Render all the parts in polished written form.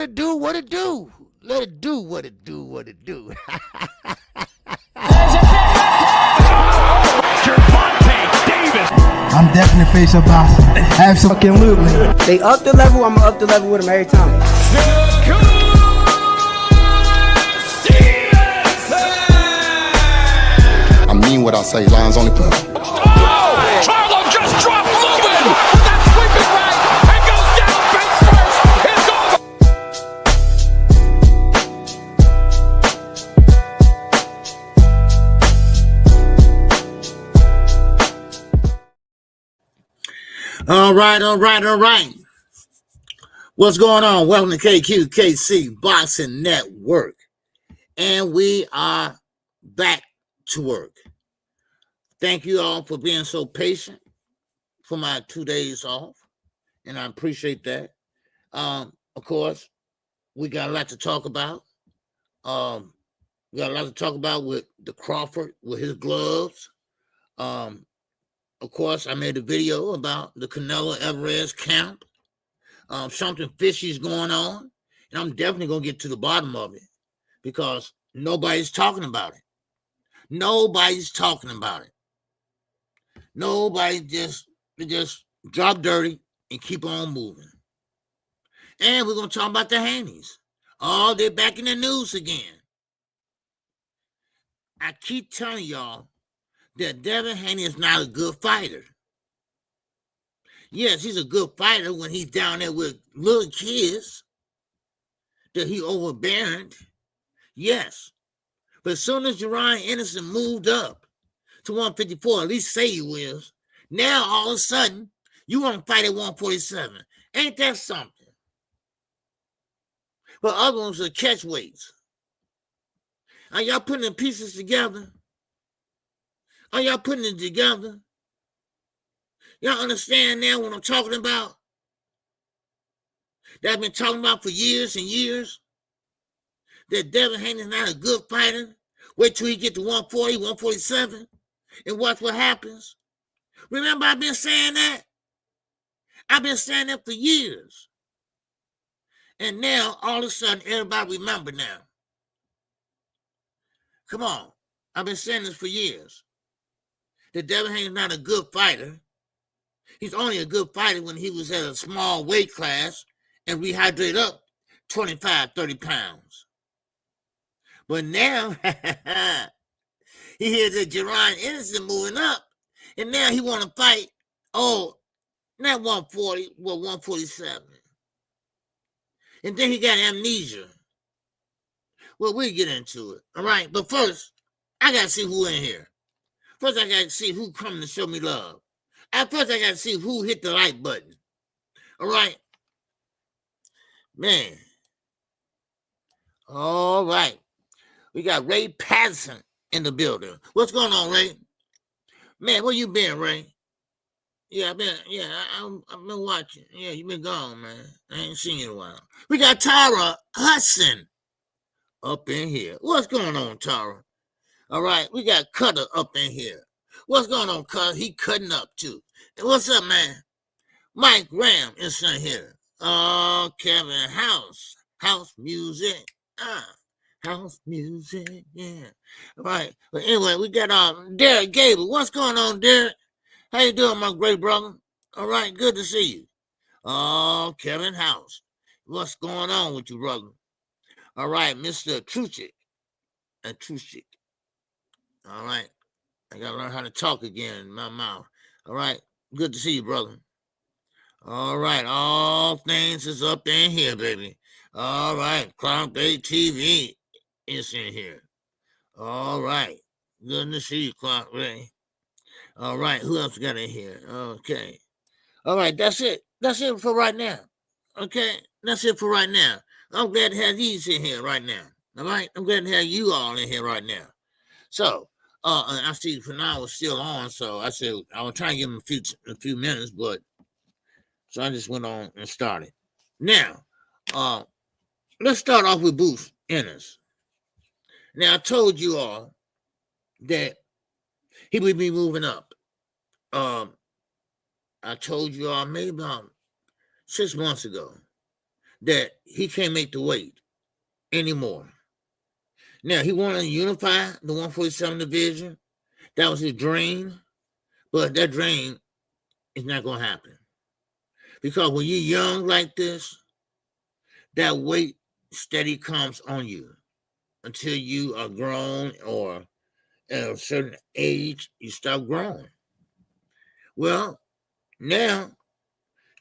it do what it do. Let it do what it do, what it do. I'm definitely face up boxing. Absolutely. They up the level, I'm up the level with them every time. I mean what I say, lines only put. Oh! Charlo just dropped moving with that sweeping right and goes down face first. It's over. All right. What's going on? Welcome to KQKC Boxing Network. And we are back to work. Thank you all for being so patient for my 2 days off. And I appreciate that. Of course, we got a lot to talk about. We got a lot to talk about with the Crawford, with his gloves. Of course, I made a video about the Canelo Alvarez camp. Something fishy is going on, and I'm definitely going to get to the bottom of it because nobody's talking about it. Nobody's talking about it. Nobody just drop dirty and keep on moving. And we're going to talk about the Haneys. Oh, they're back in the news again. I keep telling y'all that Devin Haney is not a good fighter. Yes, he's a good fighter when he's down there with little kids that he overbearing. Yes. But as soon as Jerron Anderson moved up to 154, at least say he will, now all of a sudden you want to fight at 147. Ain't that something? But other ones are catch weights. Are y'all putting the pieces together? Are y'all putting it together? Y'all understand now what I'm talking about? That I've been talking about for years and years? That Devin Haney is not a good fighter. Wait till he get to 140, 147, and watch what happens. Remember, I've been saying that? I've been saying that for years. And now, all of a sudden, everybody remember now. Come on. I've been saying this for years. That Devin Haney is not a good fighter. He's only a good fighter when he was at a small weight class and rehydrate up 25, 30 pounds. But now, he hears that Jerron Anderson moving up, and now he want to fight, not 140, well, 147. And then he got amnesia. Well, we'll get into it, all right? But first, I got to see who in here. First, I got to see who coming to show me love. At first, I got to see who hit the like button. All right? Man. All right. We got Ray Patterson in the building. What's going on, Ray? Man, where you been, Ray? Yeah, I've been watching. Yeah, you been gone, man. I ain't seen you in a while. We got Tara Hudson up in here. What's going on, Tara? All right, we got Cutter up in here. What's going on, Cutter? He cutting up, too. And what's up, man? Mike Graham is in here. Oh, Kevin House music. House music, yeah. All right. But anyway, we got Derek Gable. What's going on, Derek? How you doing, my great brother? All right, good to see you. Oh, Kevin House. What's going on with you, brother? All right, Mr. Truchik. All right. I got to learn how to talk again in my mouth. All right. Good to see you, brother. All right. All things is up in here, baby. All right. Cloud TV is in here. All right. Good to see you, Cloud Ray. All right. Who else got in here? Okay. All right. That's it. That's it for right now. Okay. That's it for right now. I'm glad to have these in here right now. All right. I'm glad to have you all in here right now. So, I see Fernand was still on, so I said I was trying to give him a few minutes, but so I just went on and started. Now, let's start off with Bruce Ennis. Now, I told you all that he would be moving up. I told you all maybe about 6 months ago that he can't make the weight anymore. Now, he wanted to unify the 147 division. That was his dream. But that dream is not going to happen. Because when you're young like this, that weight steady comes on you until you are grown or at a certain age, you stop growing. Well, now,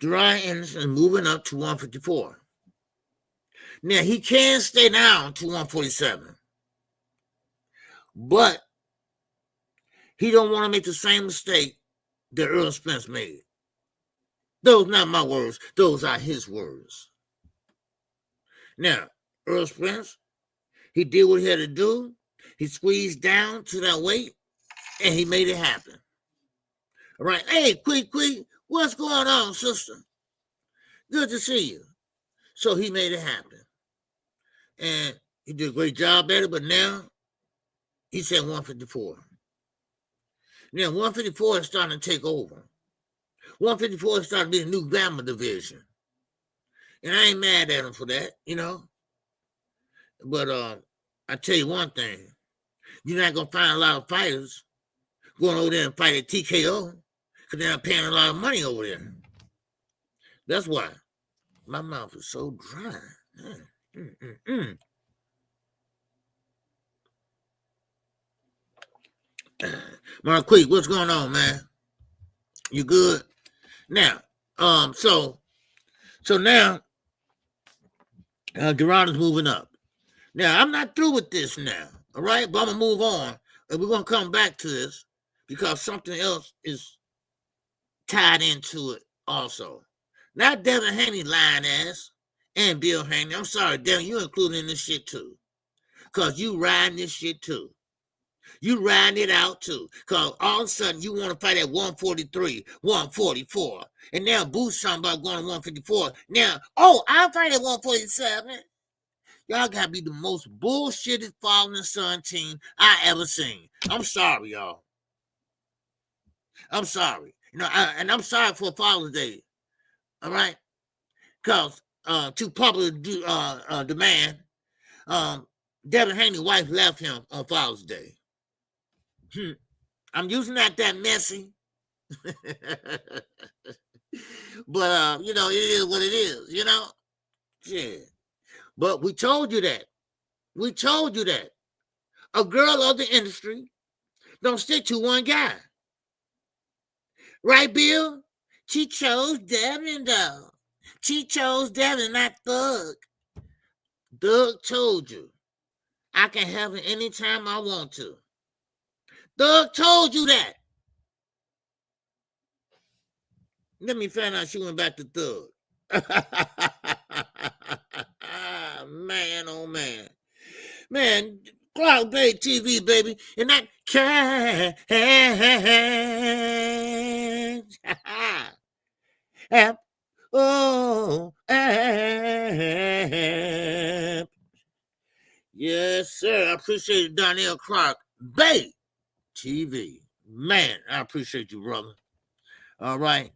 Jeriah Anderson is moving up to 154. Now, he can stay down to 147. But he don't want to make the same mistake that Earl Spence made. Those not my words. Those are his words. Now, Earl Spence, he did what he had to do. He squeezed down to that weight, and he made it happen. All right. Hey, Quick, what's going on, sister? Good to see you. So he made it happen. And he did a great job at it, but now he's at 154. Now, 154 is starting to take over. 154 is starting to be a new glamour division. And I ain't mad at him for that, you know. But I tell you one thing. You're not going to find a lot of fighters going over there and fight at TKO because they're not paying a lot of money over there. That's why my mouth is so dry. Mark Quick, what's going on, man? You good? Now, so now, Gerardo's moving up. Now, I'm not through with this now, all right? But I'm going to move on, and we're going to come back to this because something else is tied into it also. Not Devin Haney lying ass and Bill Haney. I'm sorry, Devin, you included in this shit too because you riding this shit too. You riding it out too. Because all of a sudden you want to fight at 143, 144. And now Boo's talking about going to 154. Now, I'll fight at 147. Y'all got to be the most bullshitted Father and Son team I ever seen. I'm sorry, y'all. I'm sorry. You know, and I'm sorry for Father's Day. All right? Because too popular demand, Devin Haney's wife left him on Father's Day. I'm using that messy. But, you know, it is what it is, you know? Yeah. But we told you that. We told you that. A girl of the industry don't stick to one guy. Right, Bill? She chose Devin, though. She chose Devin, not Thug. Thug told you. I can have it anytime I want to. Thug told you that. Let me find out she went back to Thug. Man, oh man. Man, clout-based TV, baby. And that cash. Oh, yes, sir. I appreciate it, Donnell Clark. Bay TV. Man, I appreciate you, brother. All right.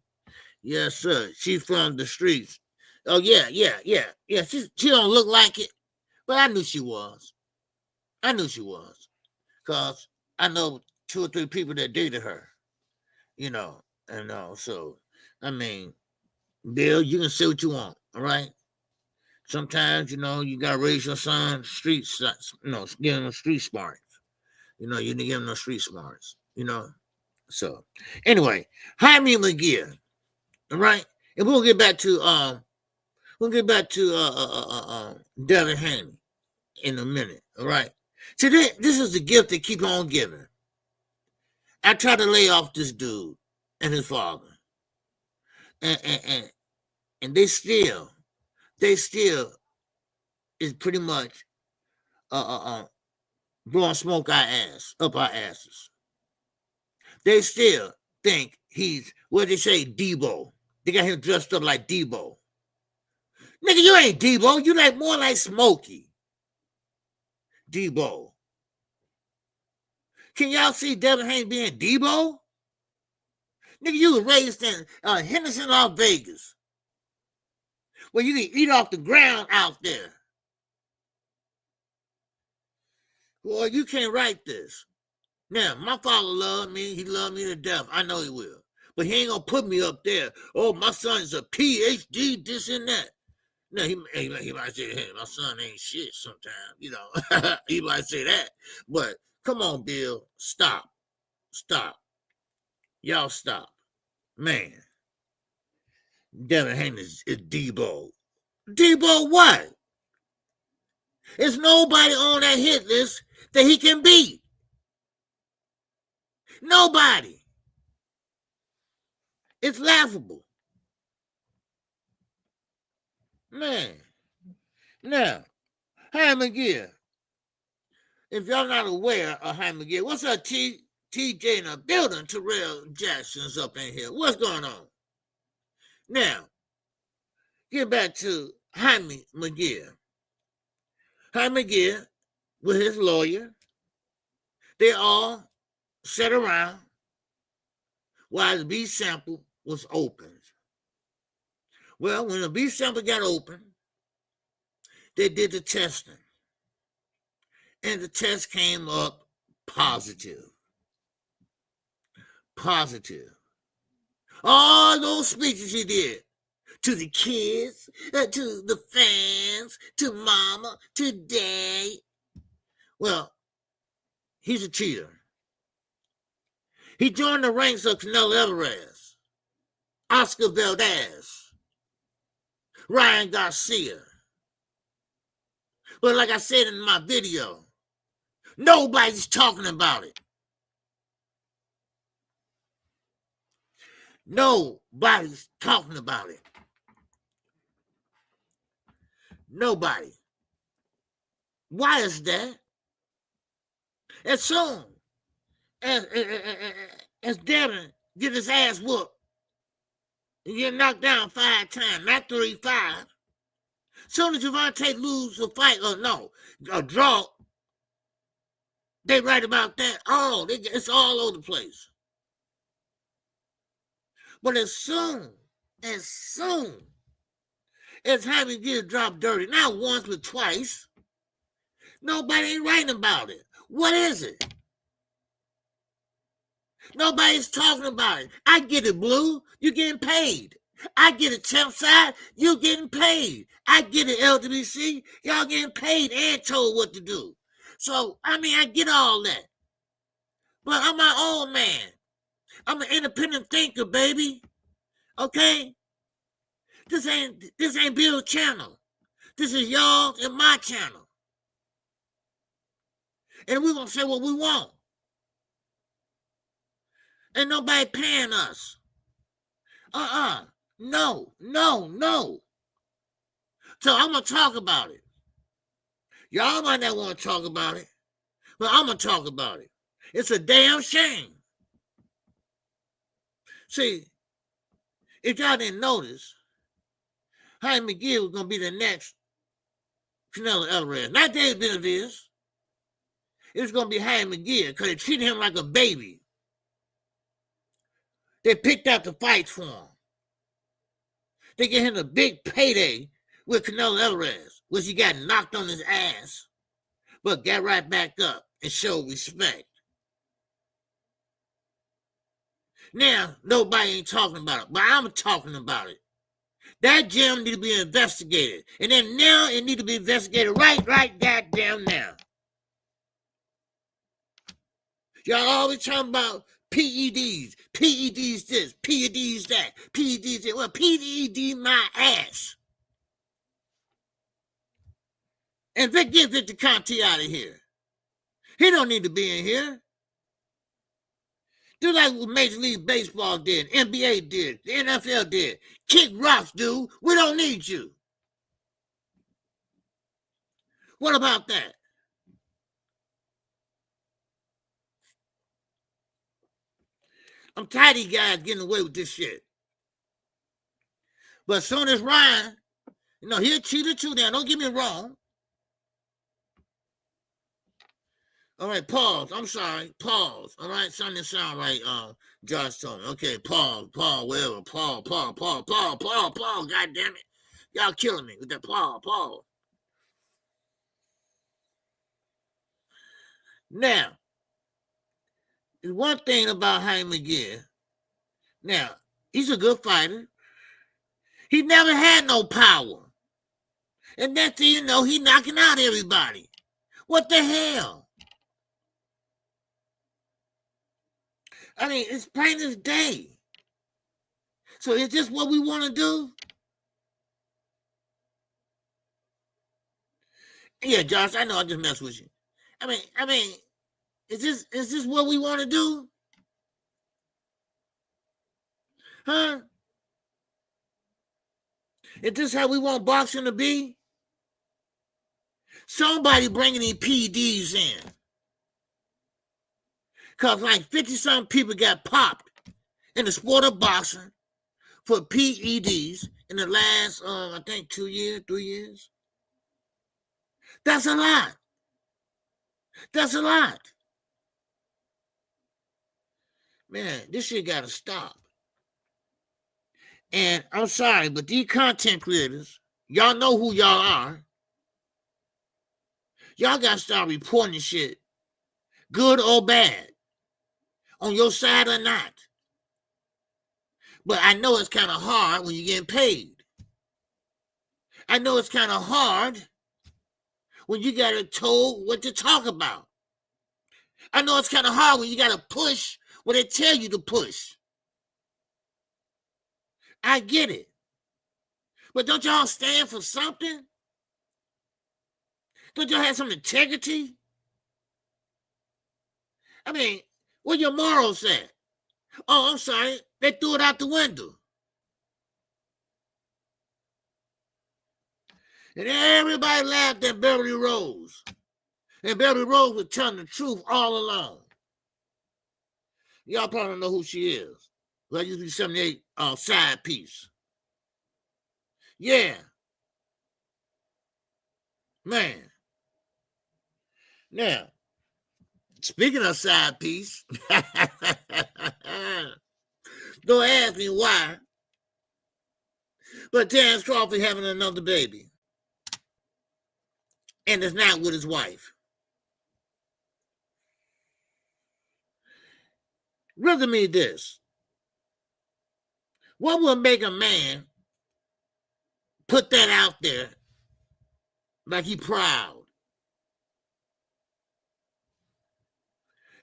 Yes, sir. She's from the streets. Oh, yeah. She don't look like it, but I knew she was. Because I know 2 or 3 people that dated her, you know, and so, I mean, Bill, you can say what you want, all right? Sometimes, you know, you got to raise your son give him street smarts. You know, you didn't give him no street smarts, you know? So, anyway, Jaime Munguia, all right? And we'll get back to Devin Haney in a minute, all right? So this is the gift they keep on giving. I try to lay off this dude and his father. And they still is pretty much blowing smoke up our asses. They still think he's what they say, Debo. They got him dressed up like Debo. Nigga, you ain't Debo. You like more like Smokey. Debo. Can y'all see Devin Haney being Debo? Nigga, you was raised in Henderson, Las Vegas. Well, you can eat off the ground out there. Well, you can't write this. Now, my father loved me. He loved me to death. I know he will. But he ain't going to put me up there. Oh, my son is a PhD, this and that. No, he might say, hey, my son ain't shit sometimes, you know. He might say that. But come on, Bill. Stop. Y'all stop. Man. Devin Haney is Debo. Debo what? There's nobody on that hit list that he can beat. Nobody. It's laughable. Man. Now, Ham McGee. If y'all not aware of Ham McGee, what's up, TJ in the building? Terrell Jackson's up in here. What's going on? Now, get back to Jaime McGee. Jaime McGee, with his lawyer, they all sat around while the B sample was opened. Well, when the B sample got open, they did the testing. And the test came up positive. Positive. All those speeches he did to the kids, to the fans, to mama, to dad. Well, he's a cheater. He joined the ranks of Canelo Alvarez, Oscar Valdez, Ryan Garcia. But like I said in my video, nobody's talking about it. Nobody's talking about it. Nobody. Why is that? As soon as Devin get his ass whooped and get knocked down 5 times, not 3, 5. Soon as Javante lose a fight or a draw, they write about that. Oh, it's all over the place. But as soon as Jaime gets dropped dirty, not once but twice, nobody ain't writing about it. What is it? Nobody's talking about it. I get it, Blue. You're getting paid. I get it, Champ Side. You're getting paid. I get it, LWC. Y'all getting paid and told what to do. So, I get all that. But I'm my own man. I'm an independent thinker, baby. Okay? This ain't Bill's channel. This is y'all and my channel. And we're going to say what we want. Ain't nobody paying us. No. So I'm going to talk about it. Y'all might not want to talk about it, but I'm going to talk about it. It's a damn shame. See, if y'all didn't notice, Jaime McGee was going to be the next Canelo Alvarez. Not David Benavidez. It was going to be Jaime McGee because they treated him like a baby. They picked out the fights for him. They gave him a big payday with Canelo Alvarez, which he got knocked on his ass, but got right back up and showed respect. Now, nobody ain't talking about it, but I'm talking about it. That gym need to be investigated. And then now it need to be investigated right goddamn now. Y'all always talking about PEDs this, PEDs that, PEDs that. Well, PED my ass. And get Victor Conte out of here. He don't need to be in here. Do like what Major League Baseball did, NBA did, the NFL did. Kick rocks, dude. We don't need you. What about that? I'm tired of you guys getting away with this shit. But as soon as Ryan, he'll cheat or two now. Don't get me wrong. All right, pause. I'm sorry. Pause. All right, something didn't sound right. Josh told me. Okay, pause, whatever. Pause. God damn it. Y'all killing me with that Paul. Now, there's one thing about Haney McGee. Now, he's a good fighter. He never had no power. And next thing you know, he knocking out everybody. What the hell? I mean, it's plain as day. So is this what we want to do? Yeah, Josh, I know I just messed with you. I mean, is this what we want to do? Huh? Is this how we want boxing to be? Somebody bringing these PEDs in. Because like 50-some people got popped in the sport of boxing for PEDs in the last, I think, 2 years, 3 years. That's a lot. That's a lot. Man, this shit got to stop. And I'm sorry, but these content creators, y'all know who y'all are. Y'all got to start reporting shit, good or bad, on your side or not. But I know it's kind of hard when you're getting paid. I know it's kind of hard when you got to told what to talk about. I know it's kind of hard when you got to push what they tell you to push. I get it. But don't y'all stand for something? Don't y'all have some integrity? I mean, where your morals at? Oh, I'm sorry. They threw it out the window. And everybody laughed at Beverly Rose. And Beverly Rose was telling the truth all along. Y'all probably don't know who she is. That used to be 78 side piece. Yeah. Man. Now, speaking of side piece, don't ask me why, but Terence Crawford having another baby. And it's not with his wife. Riddle me this. What would make a man put that out there like he proud?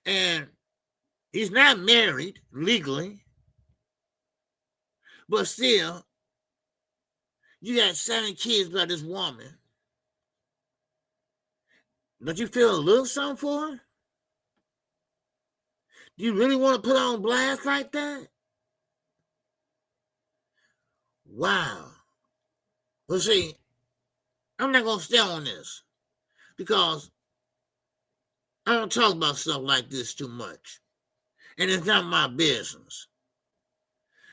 And he's not married legally, but still, you got 7 kids by this woman. Don't you feel a little something for her? Do you really want to put her on blast like that? Wow. Well, see, I'm not going to stay on this because I don't talk about stuff like this too much. And it's not my business.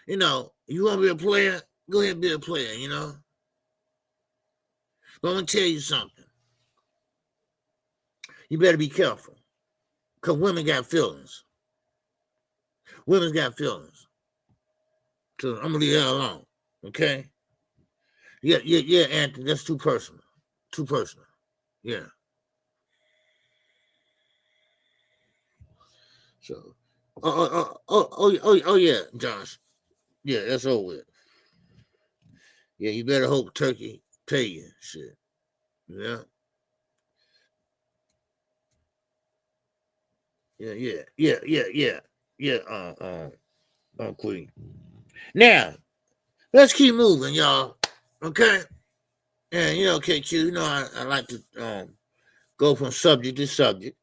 You know, you want to be a player? Go ahead and be a player, you know? But I'm going to tell you something. You better be careful because women got feelings. Women's got feelings. So I'm going to leave that alone, okay? Yeah, Anthony, that's too personal. Too personal. Yeah. So, oh, yeah, Josh. Yeah, that's over with. Yeah, you better hope Turkey pay you. Shit. Yeah. Yeah, Queen. Now, let's keep moving, y'all. Okay? And, you know, KQ, you know, I like to go from subject to subject.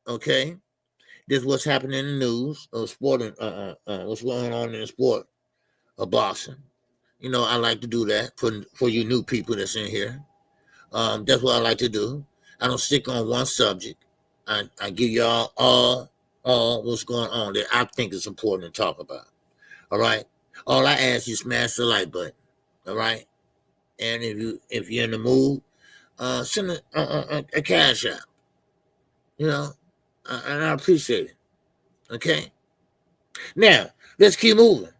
Okay? This is what's happening in the news of sport, what's going on in the sport of boxing. You know, I like to do that for you new people that's in here. That's what I like to do. I don't stick on one subject. I give y'all all what's going on that I think is important to talk about. All right? All I ask you, smash the like button. All right? And if you're in the mood, send a cash out. You know? And I appreciate it. Okay? Now, let's keep moving.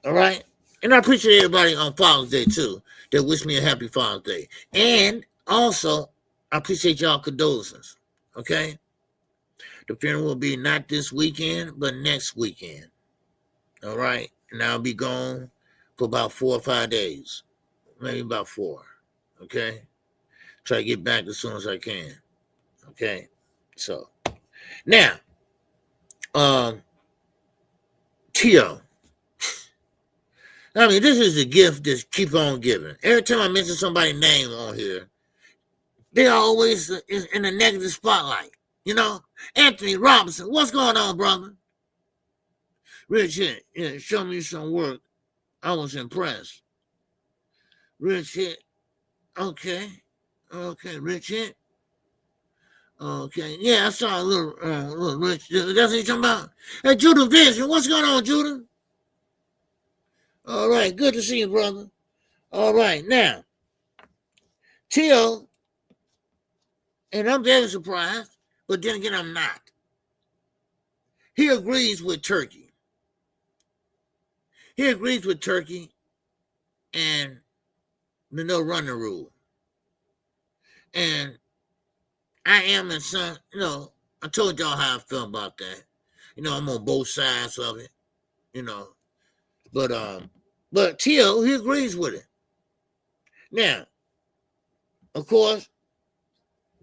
All right? And I appreciate everybody on Father's Day, too, that wished me a happy Father's Day. And also, I appreciate y'all condolences. Okay? The funeral will be not this weekend, but next weekend. All right? And I'll be gone for about 4 or 5 days. Maybe about 4. Okay? Try to get back as soon as I can. Okay? So, now, Tio. I mean, this is a gift that keep on giving. Every time I mention somebody's name on here, they're always in a negative spotlight. You know, Anthony Robinson, what's going on, brother? Rich Hit, yeah, show me some work. I was impressed. Rich Hit, okay, Rich Hit, okay, yeah, I saw a little Rich. That's what you're talking about. Hey, Judah Vision, what's going on, Judah? All right, good to see you, brother. All right, now, Tio, and I'm very surprised, but then again, I'm not. He agrees with Turki. He agrees with Turki and the no running rule. And I am in some, you know, I told y'all how I feel about that. You know, I'm on both sides of it, you know. But Tio, he agrees with it. Now, of course,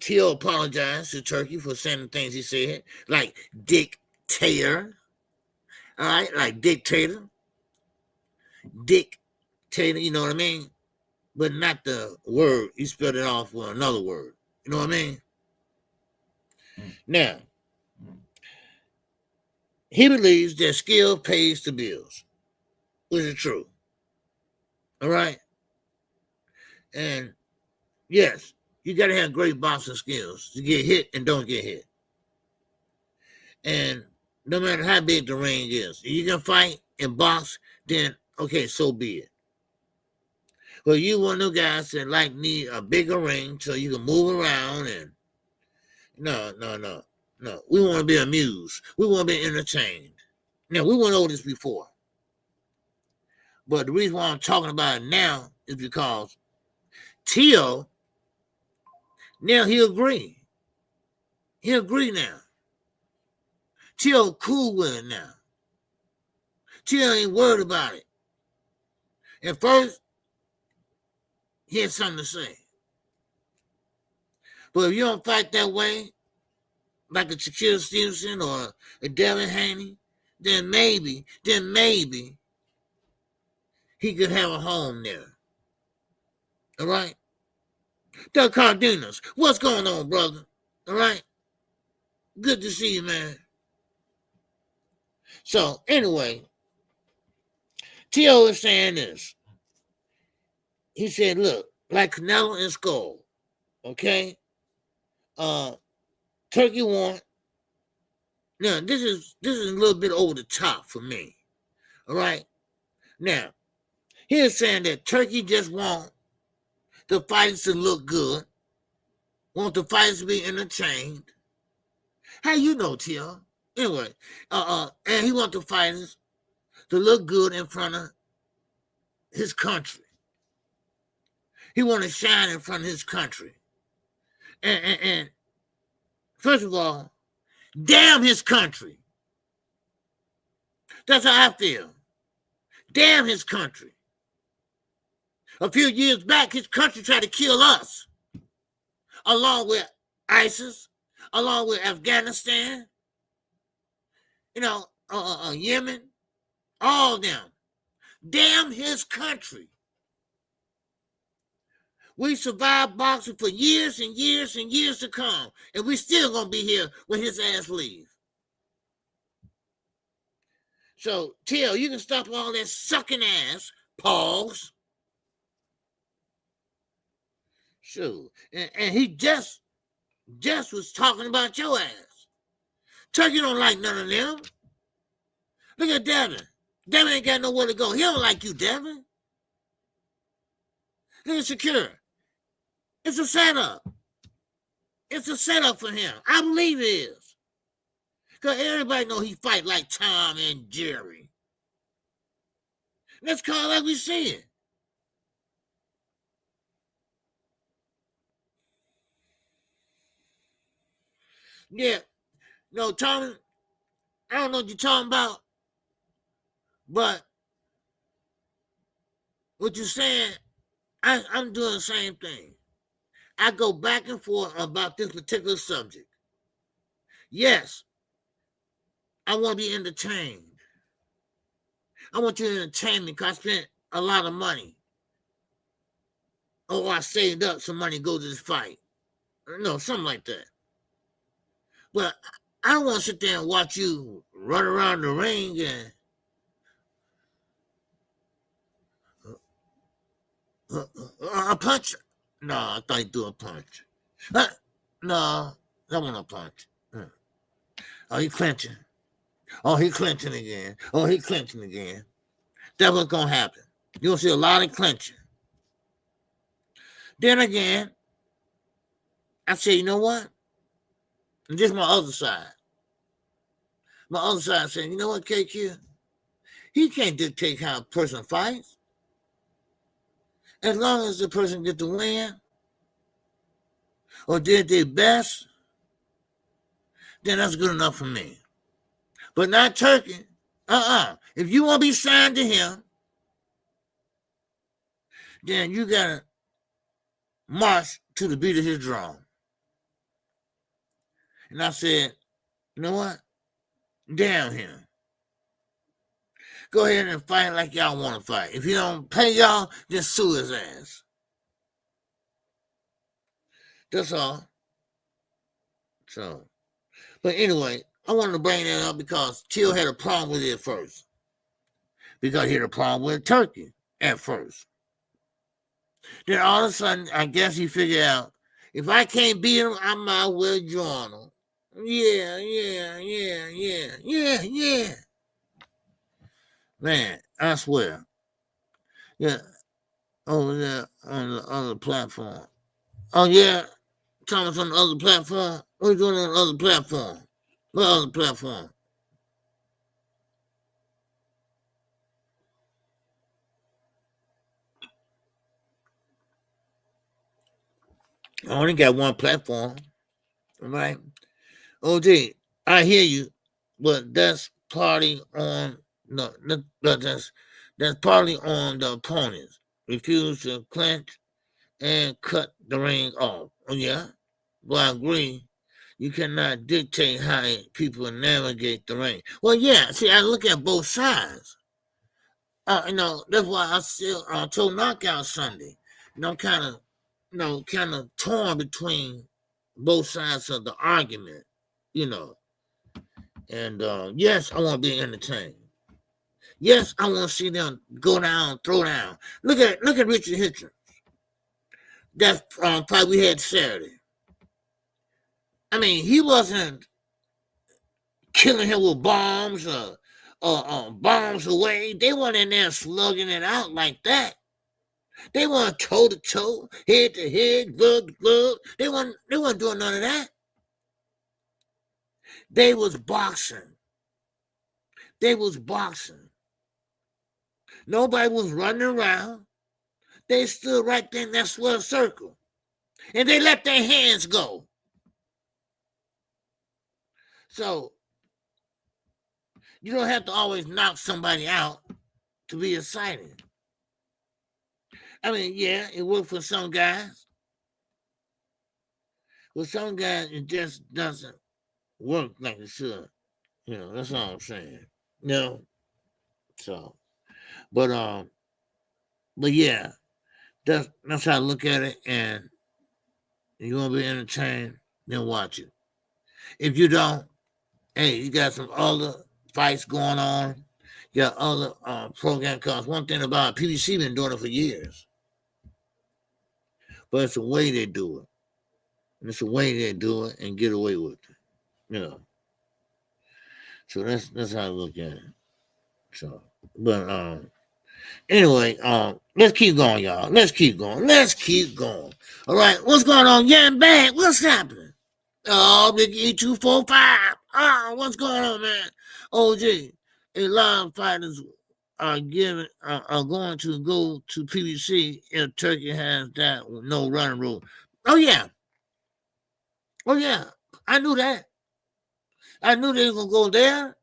Tio apologized to Turki for saying the things he said, like dictator. All right, like dictator, you know what I mean? But not the word. He spelled it off with another word. You know what I mean? Now, he believes that skill pays the bills, which is true. All right? And yes, you got to have great boxing skills to get hit and don't get hit. And no matter how big the ring is, if you can fight and box, then okay, so be it. But you one of those guys that like need a bigger ring so you can move around and no. We want to be amused. We want to be entertained. Now, we went over this before. But the reason why I'm talking about it now is because Tio, now he agree. He agree now. Tio cool with it now. Tio ain't worried about it. At first, he had something to say. But if you don't fight that way, like a Shakur Stevenson or a Devin Haney, then maybe he could have a home there. All right? Doug Cardenas, what's going on, brother? All right? Good to see you, man. So, anyway, Tio is saying this. He said, look, like Canelo and Skull, okay? Turki won. Now, this is a little bit over the top for me. All right? Now, he is saying that Turki just want the fighters to look good, want the fighters to be entertained. How you know, Tio? Anyway, and he want the fighters to look good in front of his country. He want to shine in front of his country. And first of all, damn his country. That's how I feel. Damn his country. A few years back, his country tried to kill us, along with ISIS, along with Afghanistan, Yemen, all of them. Damn his country. We survived boxing for years and years and years to come, and we still gonna be here when his ass leaves. So, Tio, you can stop all that sucking ass. Pause. Sure. And he just was talking about your ass. Turki don't like none of them. Look at Devin. Devin ain't got nowhere to go. He don't like you, Devin. Look at Shakur. It's a setup. It's a setup for him. I believe it is. Because everybody know he fight like Tom and Jerry. Let's call it like we see it. Yeah. No, Tony, I don't know what you're talking about, but what you're saying, I'm doing the same thing. I go back and forth about this particular subject. Yes, I want to be entertained. I want you to entertain me because I spent a lot of money. Oh, I saved up some money to go to this fight. No, something like that. But I don't want to sit there and watch you run around the ring and a punch. No, I thought you do a punch. No, that wasn't a punch. Oh, he clenching. Oh, he clenching again. Oh, he clenching again. That's what's going to happen. You'll see a lot of clenching. Then again, I say, you know what? And this is my other side. My other side saying, you know what, KQ? He can't dictate how a person fights. As long as the person gets the win or did their best, then that's good enough for me. But not Turki. If you want to be signed to him, then you got to march to the beat of his drum. And I said, you know what? Damn him. Go ahead and fight like y'all want to fight. If he don't pay y'all, just sue his ass. That's all. So, but anyway, I wanted to bring that up because Till had a problem with it at first. Because he had a problem with Turki at first. Then all of a sudden, I guess he figured out, if I can't beat him, I might well join him. Yeah. Man, I swear. Yeah, over there on the other platform. Oh, yeah, Thomas on the other platform. What are you doing on the other platform? What other platform? I only got one platform, right? OG, I hear you, but that's partly on that's partly on the opponents. Refuse to clinch and cut the ring off. Oh yeah, well I agree. You cannot dictate how people navigate the ring. Well, yeah. See, I look at both sides. That's why I still told Knockout Sunday. I'm kind of torn between both sides of the argument. And yes, I want to be entertained. Yes, I want to see them go down, throw down. Look at Richard Hitchens. That fight we had Saturday. I mean, he wasn't killing him with bombs or bombs away. They weren't in there slugging it out like that. They weren't toe to toe, head to head, glove to glove. They weren't doing none of that. They was boxing. Nobody was running around. They stood right there in that square circle. And they let their hands go. So, you don't have to always knock somebody out to be exciting. I mean, yeah, it worked for some guys. With some guys, it just doesn't work like it should. That's all I'm saying. So, but yeah, that's how I look at it. And you want to be entertained, then watch it. If you don't, hey, you got some other fights going on. You got other program calls. One thing about PBC been doing it for years, but it's the way they do it. And it's the way they do it and get away with it. So that's how I look at it. So, but anyway, let's keep going, y'all. Let's keep going. All right, what's going on? Yeah, I'm back. What's happening? Oh, Big E245. Oh, what's going on, man? OG, a lot of fighters are going to go to PBC if Turki has that no running rule. Oh yeah, I knew that. I knew they were going to go there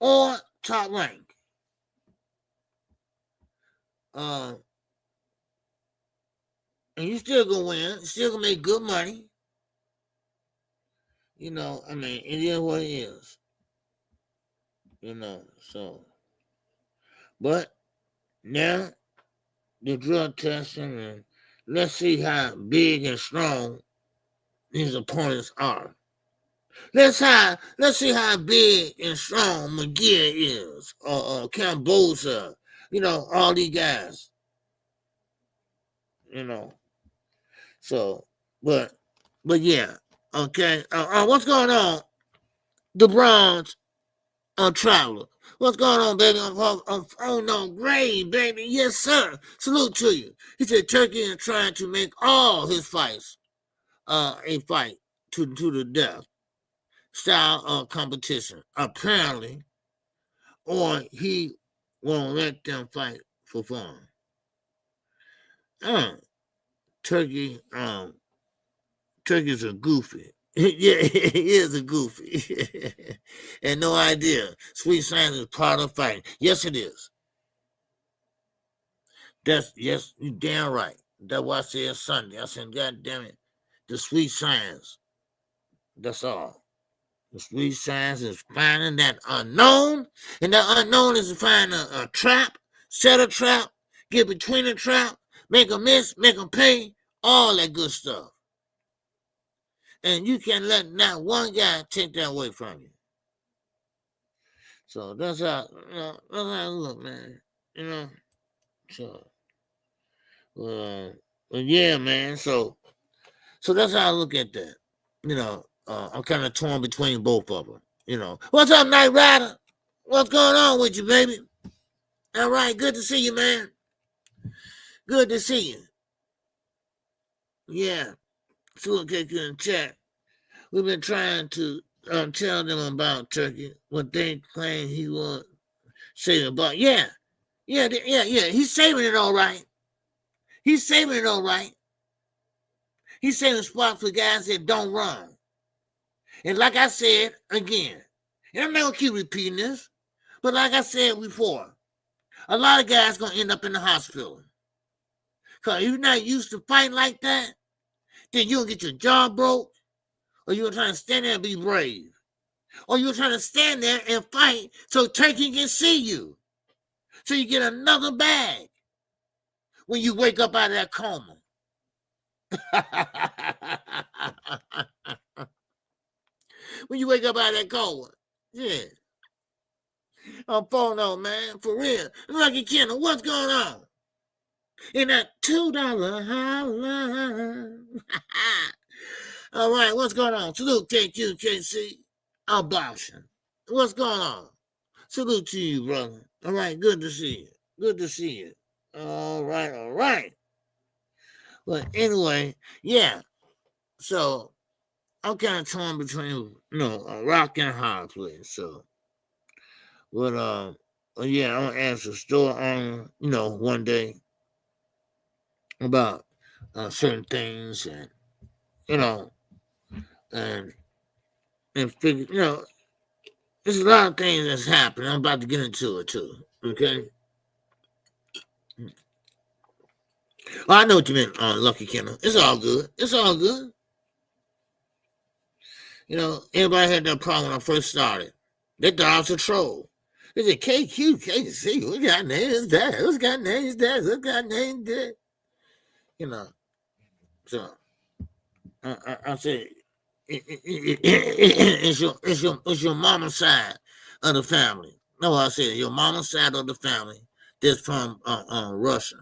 or top rank. And you still going to win. Still going to make good money. You know, I mean, it is what it is. You know, so. But now, the drug testing, and let's see how big and strong his opponents are. Let's see how big and strong Munguia is, or Cambosa, you know, all these guys. You know. So, but yeah, okay. What's going on? The Bronze Traveler. What's going on, baby? Oh no, great, baby. Yes, sir. Salute to you. He said Turkey is trying to make all his fights a fight to the death style of competition, apparently, or he won't let them fight for fun. Turkey's a goofy. Yeah, he is a goofy. And no idea. Sweet science is part of fighting. Yes, it is. Yes, you damn right. That's what I said Sunday. I said, God damn it. The sweet science. That's all. The sweet science is finding that unknown. And that unknown is to find a trap, set a trap, get between the trap, make them miss, make them pay, all that good stuff. And you can't let not one guy take that away from you. So that's how, that's how I look, man. You know, so, yeah, man. So that's how I look at that. You know, I'm kind of torn between both of them. You know, what's up, Night Rider? What's going on with you, baby? All right, good to see you, man. Good to see you. Yeah, so we'll get you in chat. We've been trying to tell them about Turkey, what they claim he was saving about. Yeah. He's saving it all right. He's saving it all right. He's saving spots for guys that don't run. And like I said again, and I'm not gonna keep repeating this, but like I said before, a lot of guys gonna end up in the hospital. Cause if you're not used to fighting like that, then you'll get your jaw broke, or you're trying to stand there and be brave. Or you're trying to stand there and fight so Turkey can see you. So you get another bag when you wake up out of that coma. When you wake up out of that coma. Yeah. I'm phone on, man. For real. Lucky Kendall, what's going on? In that $2 hotline. All right, what's going on? Salute KQKC. Abortion. What's going on? Salute to you, brother. All right, good to see you. Good to see you. All right. But anyway, yeah. So I'm kind of torn between, a rock and a hard place. So, but yeah, I'm gonna ask the store owner, one day about certain things, and and figure, there's a lot of things that's happening. I'm about to get into it too. Okay. Well, I know what you meant, Lucky Kendall. It's all good. It's all good. Everybody had that problem when I first started. They thought I was a troll. They said, KQKC, what kind of name is that? What kind of name is that? What kind of name is that? So I said, it's your mama's side of the family. No, I said, your mama's side of the family that's from Russia.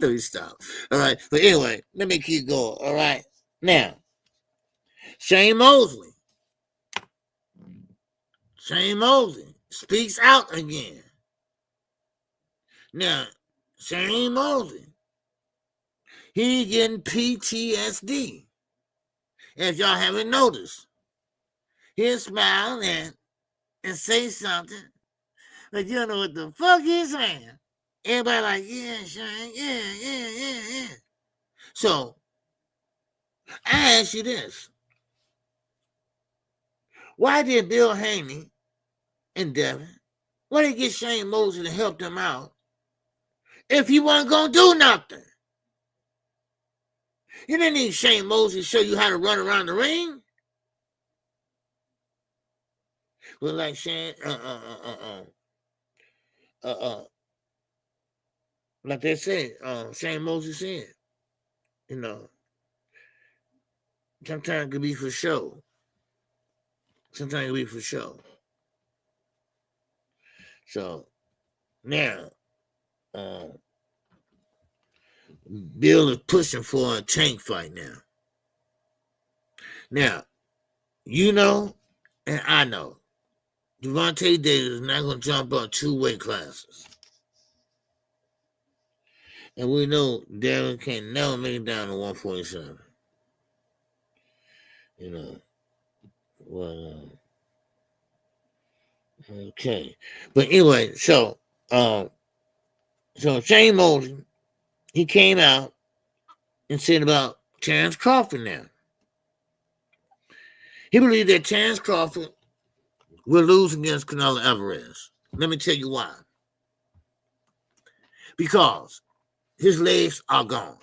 Let me stop. All right. But anyway, let me keep going. All right. Now, Shane Mosley speaks out again. Now, Shane Mosley, he getting PTSD. If y'all haven't noticed, he'll smile and say something, but you don't know what the fuck he's saying. Everybody like, yeah, Shane, yeah. So, I ask you this. Why did Bill Haney and Devin, why did they get Shane Mosley to help them out if he wasn't going to do nothing? You didn't need Shane Mosley to show you how to run around the ring. Well, like Shane, like they said, Shane Mosley said, you know, sometimes it could be for show. Sometimes it could be for show. So now, Bill is pushing for a tank fight now. Now, you know, and I know, Gervonta Davis is not going to jump up 2 weight classes. And we know Devin can never make it down to 147. You know, well, okay. But anyway, so Shane Mosley, he came out and said about Terence Crawford now. He believed that Terence Crawford will lose against Canelo Alvarez. Let me tell you why. Because his legs are gone.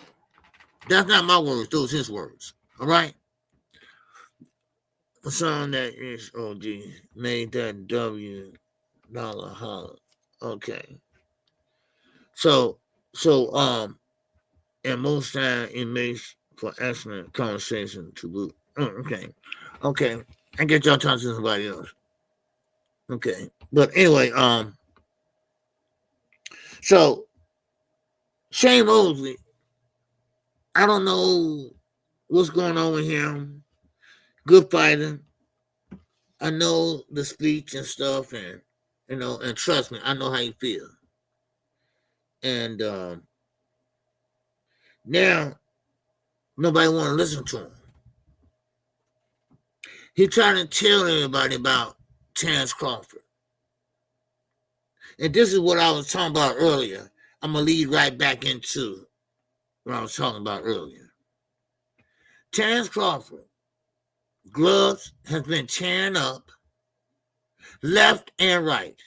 That's not my words, those are his words. All right? A song that is OG made that $W holler. Okay. So and most time it makes for excellent conversation to boot. Okay. I get y'all talking to somebody else. Okay. But anyway, so Shane Mosley, I don't know what's going on with him. Good fighter. I know the speech and stuff, and you know, and trust me, I know how you feel. And now nobody want to listen to him. He trying to tell everybody about Terence Crawford. And this is what I was talking about earlier. I'm going to lead right back into what I was talking about earlier. Terence Crawford, gloves has been tearing up left and right.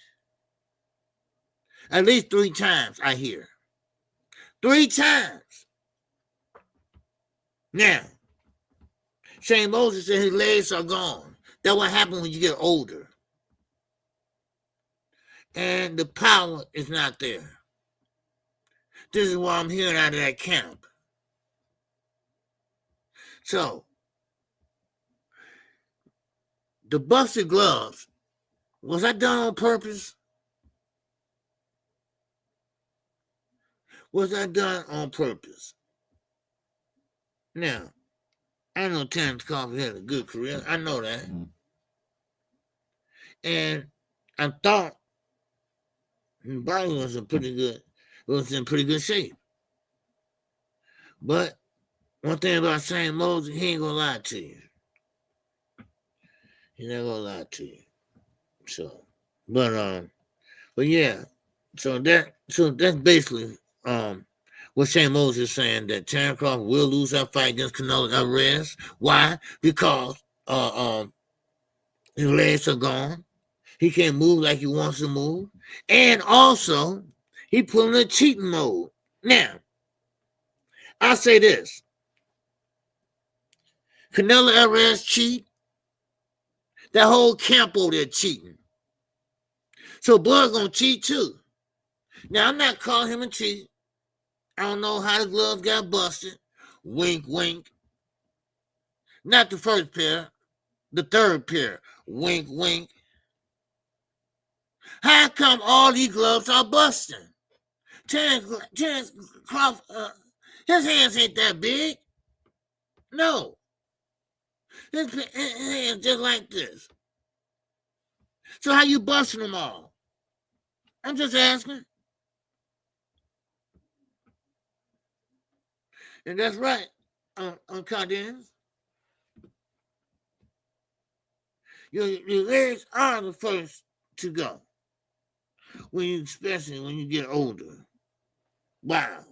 At least 3 times, I hear. 3 times. Now, Shane Mosley said his legs are gone. That's what happens when you get older. And the power is not there. This is what I'm hearing out of that camp. So, the busted gloves, was that done on purpose? Was that done on purpose? Now, I know Terence Crawford had a good career. I know that. And I thought his body was in pretty good shape. But one thing about Shane Mosley, he ain't gonna lie to you. He not gonna lie to you. So, but yeah. So that's basically what Shane Mosley is saying, that Terence Crawford will lose that fight against Canelo Alvarez. Why? Because his legs are gone. He can't move like he wants to move. And also, he put in a cheating mode. Now, I'll say this. Canelo Alvarez cheat. That whole camp over there cheating. So Blood's going to cheat too. Now, I'm not calling him a cheat. I don't know how the gloves got busted. Wink, wink. Not the first pair. The third pair. Wink, wink. How come all these gloves are busting? Terence Crawford, his hands ain't that big. No. His hands just like this. So how you busting them all? I'm just asking. And that's right, on Cardenas. Your legs are the first to go. Especially when you get older. Wow.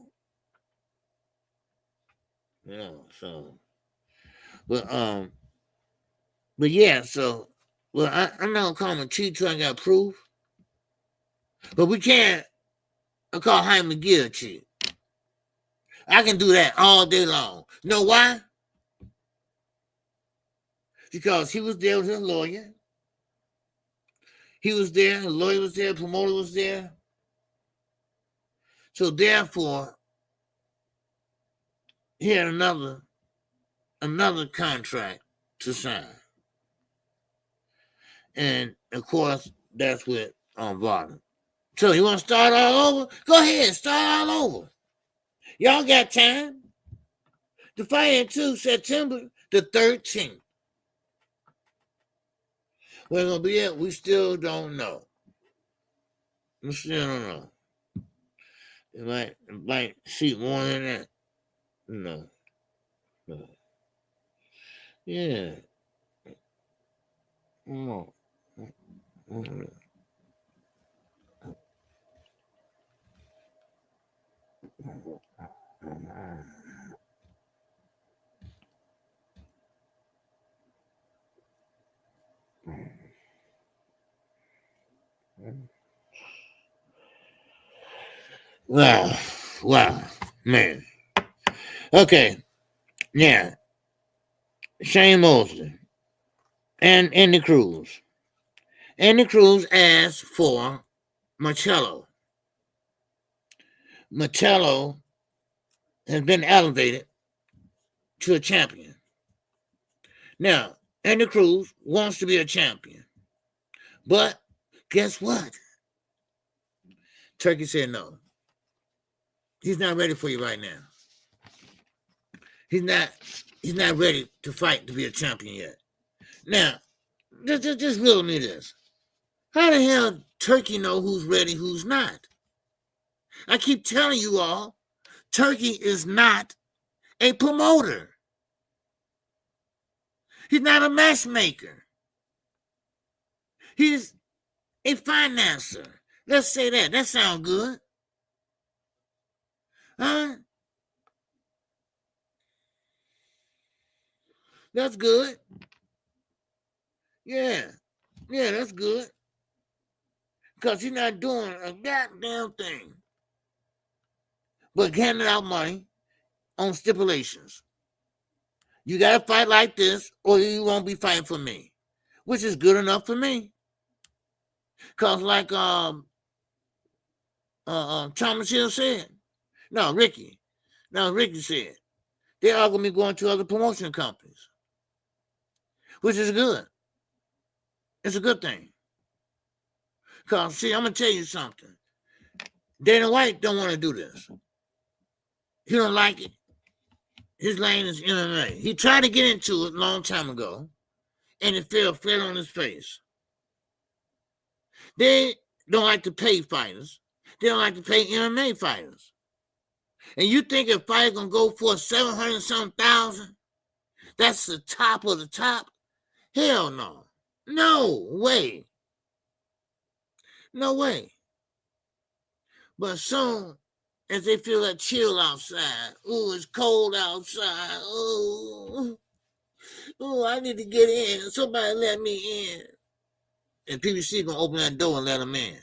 Yeah, so but yeah, so Well, I'm not gonna call him a cheat till I got proof. But we can't call Hyman McGill a cheat. I can do that all day long. You know why? Because he was there with his lawyer. He was there, the lawyer was there, the promoter was there. So therefore, he had another contract to sign. And of course, that's with Varden. So you want to start all over? Go ahead, start all over. Y'all got time. The fight into September the 13th. Where it's gonna be at, we still don't know. We still don't know. It might see more than that. No. Yeah. No. Wow, man. Okay, yeah. Shane Mosley and Andy Cruz. Andy Cruz asked for Marcello. Marcello has been elevated to a champion. Now, Andy Cruz wants to be a champion. But guess what? Turki said no. He's not ready for you right now. He's not ready to fight to be a champion yet. Now, just riddle me this. How the hell Turki know who's ready, who's not? I keep telling you all, Turki is not a promoter. He's not a matchmaker. He's a financer. Let's say that. That sounds good. Huh? That's good. Yeah, that's good. Because he's not doing a goddamn thing but handing out money on stipulations. You got to fight like this or you won't be fighting for me, which is good enough for me. Because like Thomas Hill said, Ricky said, they are going to be going to other promotion companies, which is good. It's a good thing. Because, see, I'm going to tell you something. Dana White don't want to do this. He don't like it. His lane is MMA. He tried to get into it a long time ago, and it fell flat on his face. They don't like to pay fighters. They don't like to pay MMA fighters. And you think a fighter going to go for 700-something? That's the top of the top? Hell no. No way. No way. But soon as they feel that chill outside, ooh, it's cold outside, ooh, I need to get in. Somebody let me in. And PBC going to open that door and let them in.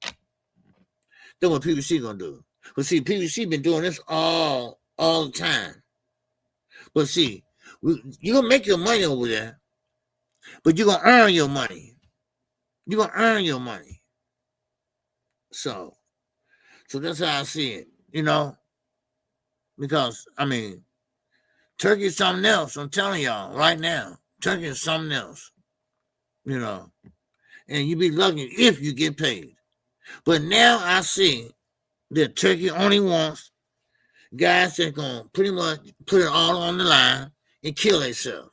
That's what PBC going to do. But see, PBC been doing this all the time. But see, you're going to make your money over there, but you're going to earn your money. You're going to earn your money. So that's how I see it, because, Turki is something else. I'm telling y'all right now, Turki is something else, and you be lucky if you get paid. But now I see that Turki only wants guys that going to pretty much put it all on the line and kill themselves.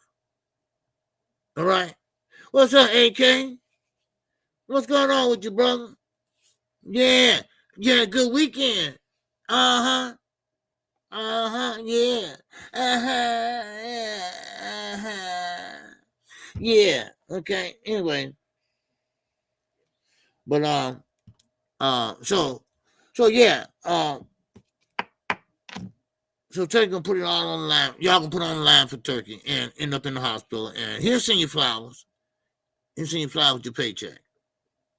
All right? What's up, AK? What's going on with you, brother? Yeah, good weekend. Yeah. Yeah, okay. Anyway. But so yeah, so Turki gonna put it all on the line. Y'all gonna put it on the line for Turki and end up in the hospital. And he'll send you flowers. and seen you fly with your paycheck.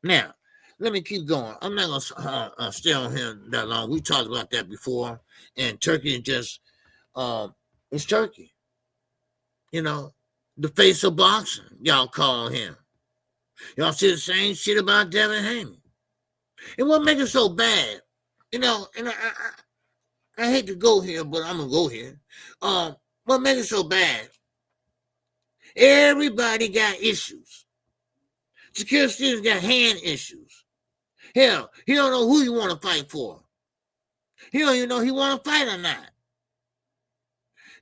Now, let me keep going. I'm not gonna stay on here that long. We talked about that before, and Turki just it's Turki. You know, the face of boxing, y'all call him. Y'all see the same shit about Devin Haney. And what makes it so bad, you know, and I hate to go here, but I'm gonna go here. What makes it so bad? Everybody got issues. Security students got hand issues. Hell, he don't know who you want to fight for. He don't even know he want to fight or not.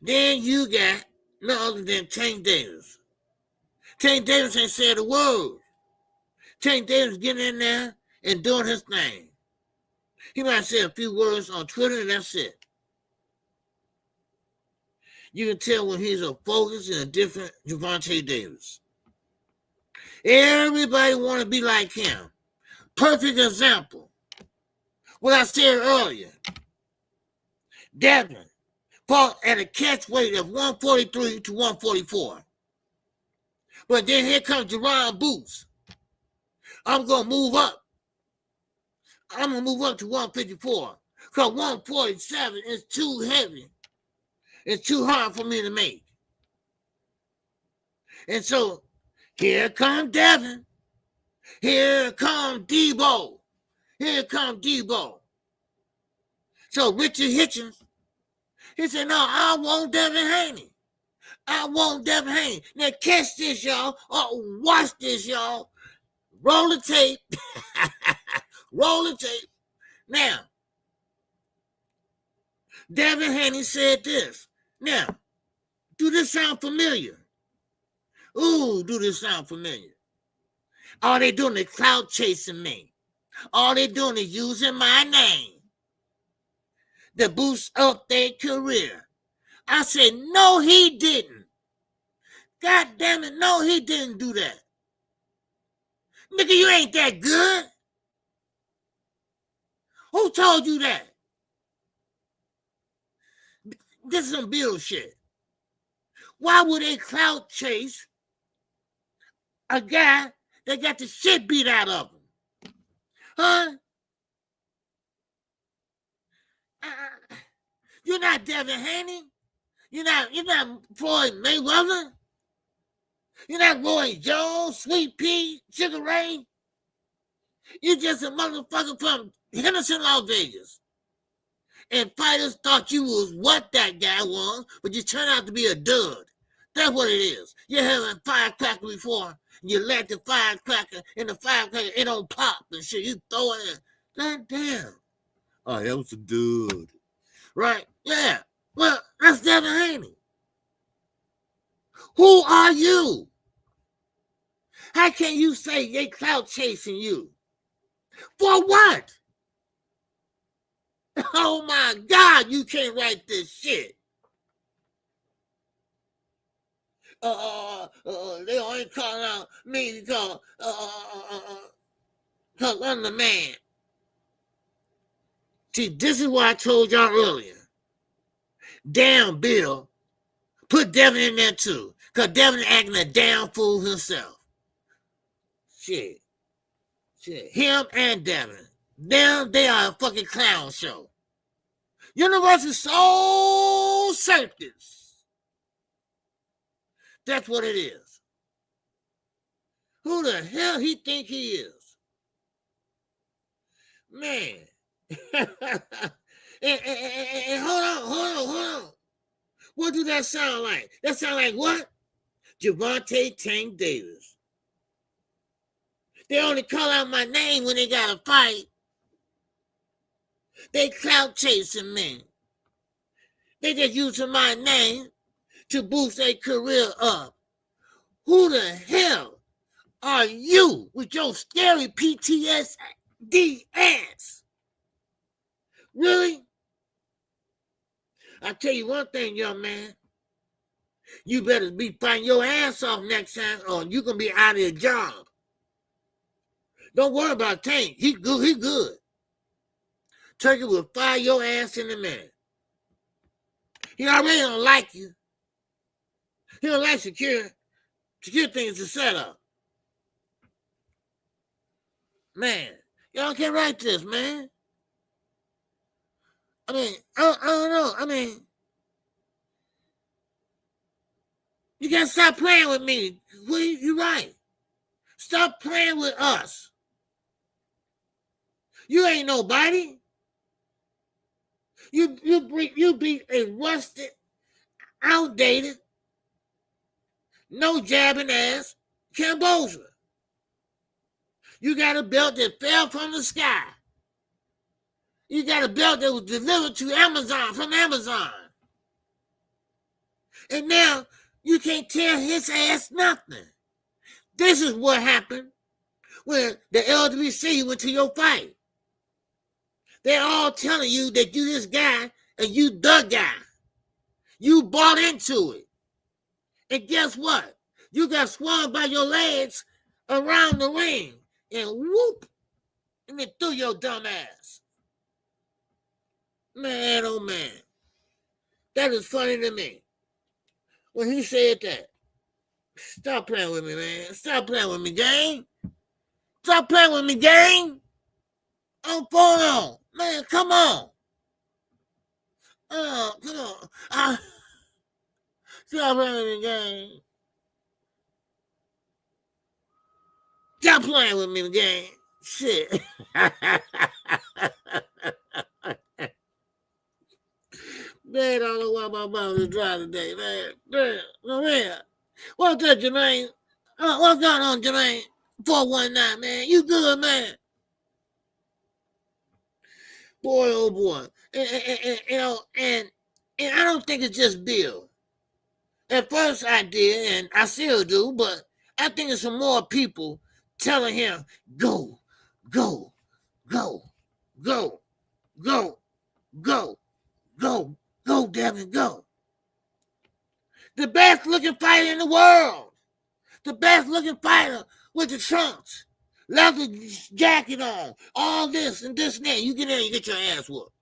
Then you got none other than Tank Davis. Tank Davis ain't said a word. Tank Davis getting in there and doing his thing. He might say a few words on Twitter and that's it. You can tell when he's a focus and a different Gervonta Davis. Everybody want to be like him. Perfect example. What I said earlier. Devin fought at a catch weight of 143 to 144. But then here comes Jerron Boots. I'm going to move up. I'm going to move up to 154. Because 147 is too heavy. It's too hard for me to make. And so, here comes Devin. Here comes Debo. Here comes Debo. So, Richard Hitchens, he said, no, I want Devin Haney. I want Devin Haney. Now, catch this, y'all. Watch this, y'all. Roll the tape. Roll the tape. Now, Devin Haney said this. Now, do this sound familiar? Ooh, do this sound familiar? All they doing is clout-chasing me. All they doing is using my name to boost up their career. I said, no, he didn't. God damn it, no, he didn't do that. Nigga, you ain't that good. Who told you that? This is some bullshit. Why would they clout chase a guy that got the shit beat out of him? Huh? You're not Devin Haney. You're not Floyd Mayweather. You're not Roy Jones, Sweet Pea, Sugar Ray. You're just a motherfucker from Henderson, Las Vegas. And fighters thought you was what that guy was, but you turned out to be a dud. That's what it is. You had a firecracker before, and you let the firecracker, and the firecracker, it don't pop and shit. You throw it in. God damn. Oh, that was a dude. Right? Yeah. Well, that's Devin Haney. Who are you? How can you say they clout chasing you? For what? Oh my God, you can't write this shit. They only calling out me because I'm the man. See, this is what I told y'all earlier. Damn, Bill, put Devin in there too, because Devin acting a damn fool himself. Shit. Him and Devin. Now they are a fucking clown show. Universal Soul Circus. That's what it is. Who the hell he think he is? Man. and hold on. What do that sound like? That sound like what? Gervonta Tank Davis. They only call out my name when they got a fight. They clout chasing me. They just using my name to boost their career up. Who the hell are you with your scary PTSD ass? Really? I tell you one thing, young man. You better be fighting your ass off next time or you're going to be out of your job. Don't worry about Tank. He good. Turki will fire your ass in a minute. He already don't like you. He don't like Secure. Secure things to set up. Man, y'all can't write this, man. I mean, I don't know. I mean, you gotta stop playing with me. You right. Stop playing with us. You ain't nobody. You be a rusted, outdated, no jabbing ass Cambodia. You got a belt that fell from the sky. You got a belt that was delivered to Amazon, from Amazon. And now you can't tell his ass nothing. This is what happened when the LWC went to your fight. They're all telling you that you this guy and you the guy. You bought into it. And guess what? You got swung by your legs around the ring and whoop, and then threw your dumb ass. Man, oh man. That is funny to me. When he said that, stop playing with me, man. Stop playing with me, gang. Stop playing with me, gang. I'm phone on. Man, come on. Come on. Stop playing with me, gang. Stop playing with me, gang. Shit. Man, I don't know why my mouth is dry today, man. Man. What's up, Jermaine? What's going on, Jermaine? 419, man. You good, man? Boy, oh boy. And I don't think it's just Bill. At first I did, and I still do, but I think it's some more people telling him, go, go, go, go, go, go, go, go, Devin, go. The best looking fighter in the world. The best looking fighter with the trunks. Leather jacket on. All this and this and that. You get in and you get your ass whooped.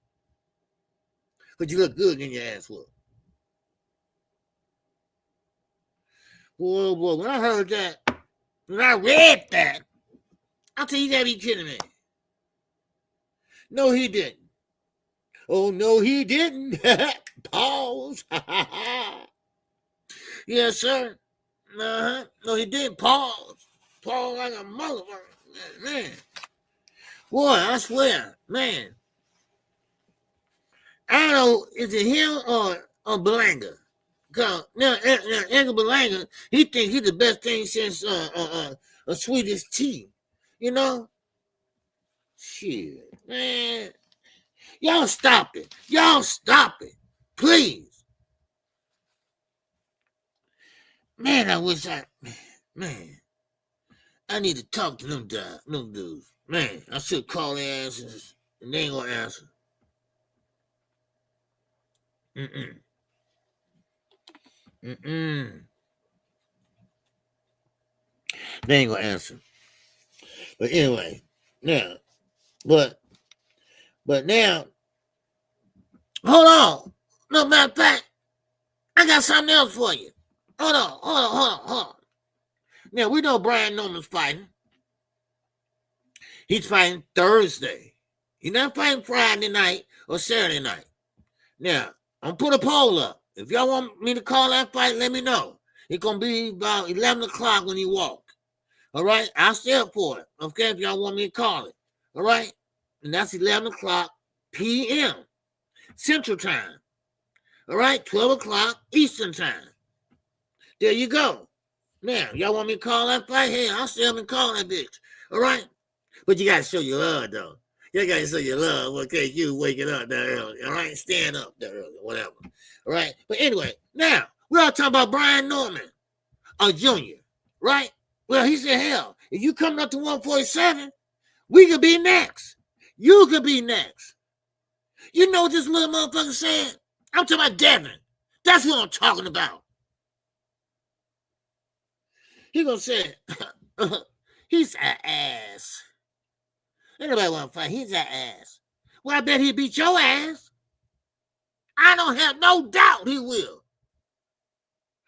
But you look good getting your ass whooped. Boy, boy, when I heard that, when I read that, I said, you gotta be kidding me. No, he didn't. Oh, no, he didn't. Pause. Yes, sir. Uh-huh. No, he didn't. Pause. Pause like a motherfucker. Man. Boy, I swear. Man. I don't know, is it him or Belanga? Cause now Edgar Belanga, he thinks he's the best thing since a Swedish tea. You know? Shit, man. Y'all stop it. Y'all stop it. Please. Man, I wish man. I need to talk to them dudes. Man, I should call their asses and they ain't gonna answer. They ain't gonna answer. But anyway, now, but now, hold on. No, matter of fact, I got something else for you. Hold on. Now, we know Brian Norman's fighting. He's fighting Thursday. He's not fighting Friday night or Saturday night. Now, I'm gonna put a poll up. If y'all want me to call that fight, let me know. It's gonna be about 11 o'clock when you walk. All right? I'll stay up for it. Okay, if y'all want me to call it. All right? And that's 11 o'clock p.m. Central Time. All right? 12 o'clock Eastern Time. There you go. Now, y'all want me to call that fight? Hey, I'll stay up and call that bitch. All right? But you got to show your love, though. You got to show your love. Okay, you waking up that early. All right? Stand up that early. Whatever. All right? But anyway, now, we're all talking about Brian Norman, a junior. Right? Well, he said, hell, if you coming up to 147, we could be next. You could be next. You know what this little motherfucker said? I'm talking about Devin. That's what I'm talking about. He gonna say, he's an ass. Anybody want to fight? He's an ass. Well, I bet he beat your ass. I don't have no doubt he will.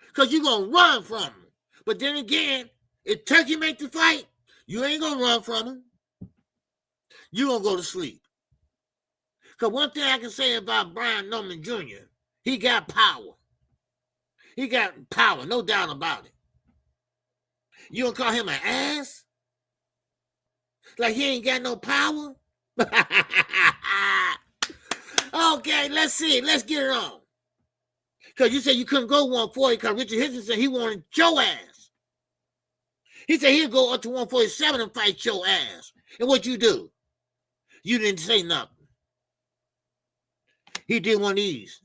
Because you're going to run from him. But then again, if Turki make the fight, you ain't going to run from him. you're going to go to sleep. Because one thing I can say about Brian Norman Jr., he got power. He got power, no doubt about it. You gonna call him an ass? Like he ain't got no power? Okay, let's see. Let's get it on. Because you said you couldn't go 140 because Richard Henderson said he wanted your ass. He said he'd go up to 147 and fight your ass. And what you do? You didn't say nothing. He did one of these.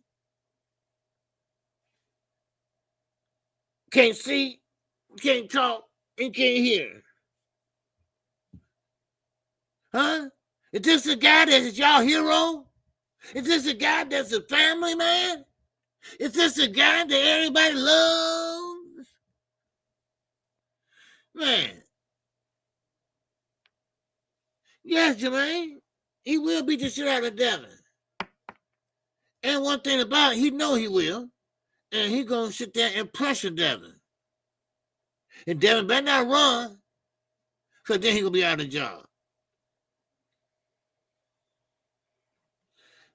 Can't see, can't talk, and can't hear. Huh? Is this the guy that is y'all hero? Is this the guy that's a family man? Is this the guy that everybody loves? Man. Yes, Jermaine. He will beat the shit out of Devin. And one thing about it, he know he will. And he gonna sit there and pressure Devin. And Devin better not run, because then he gonna be out of job.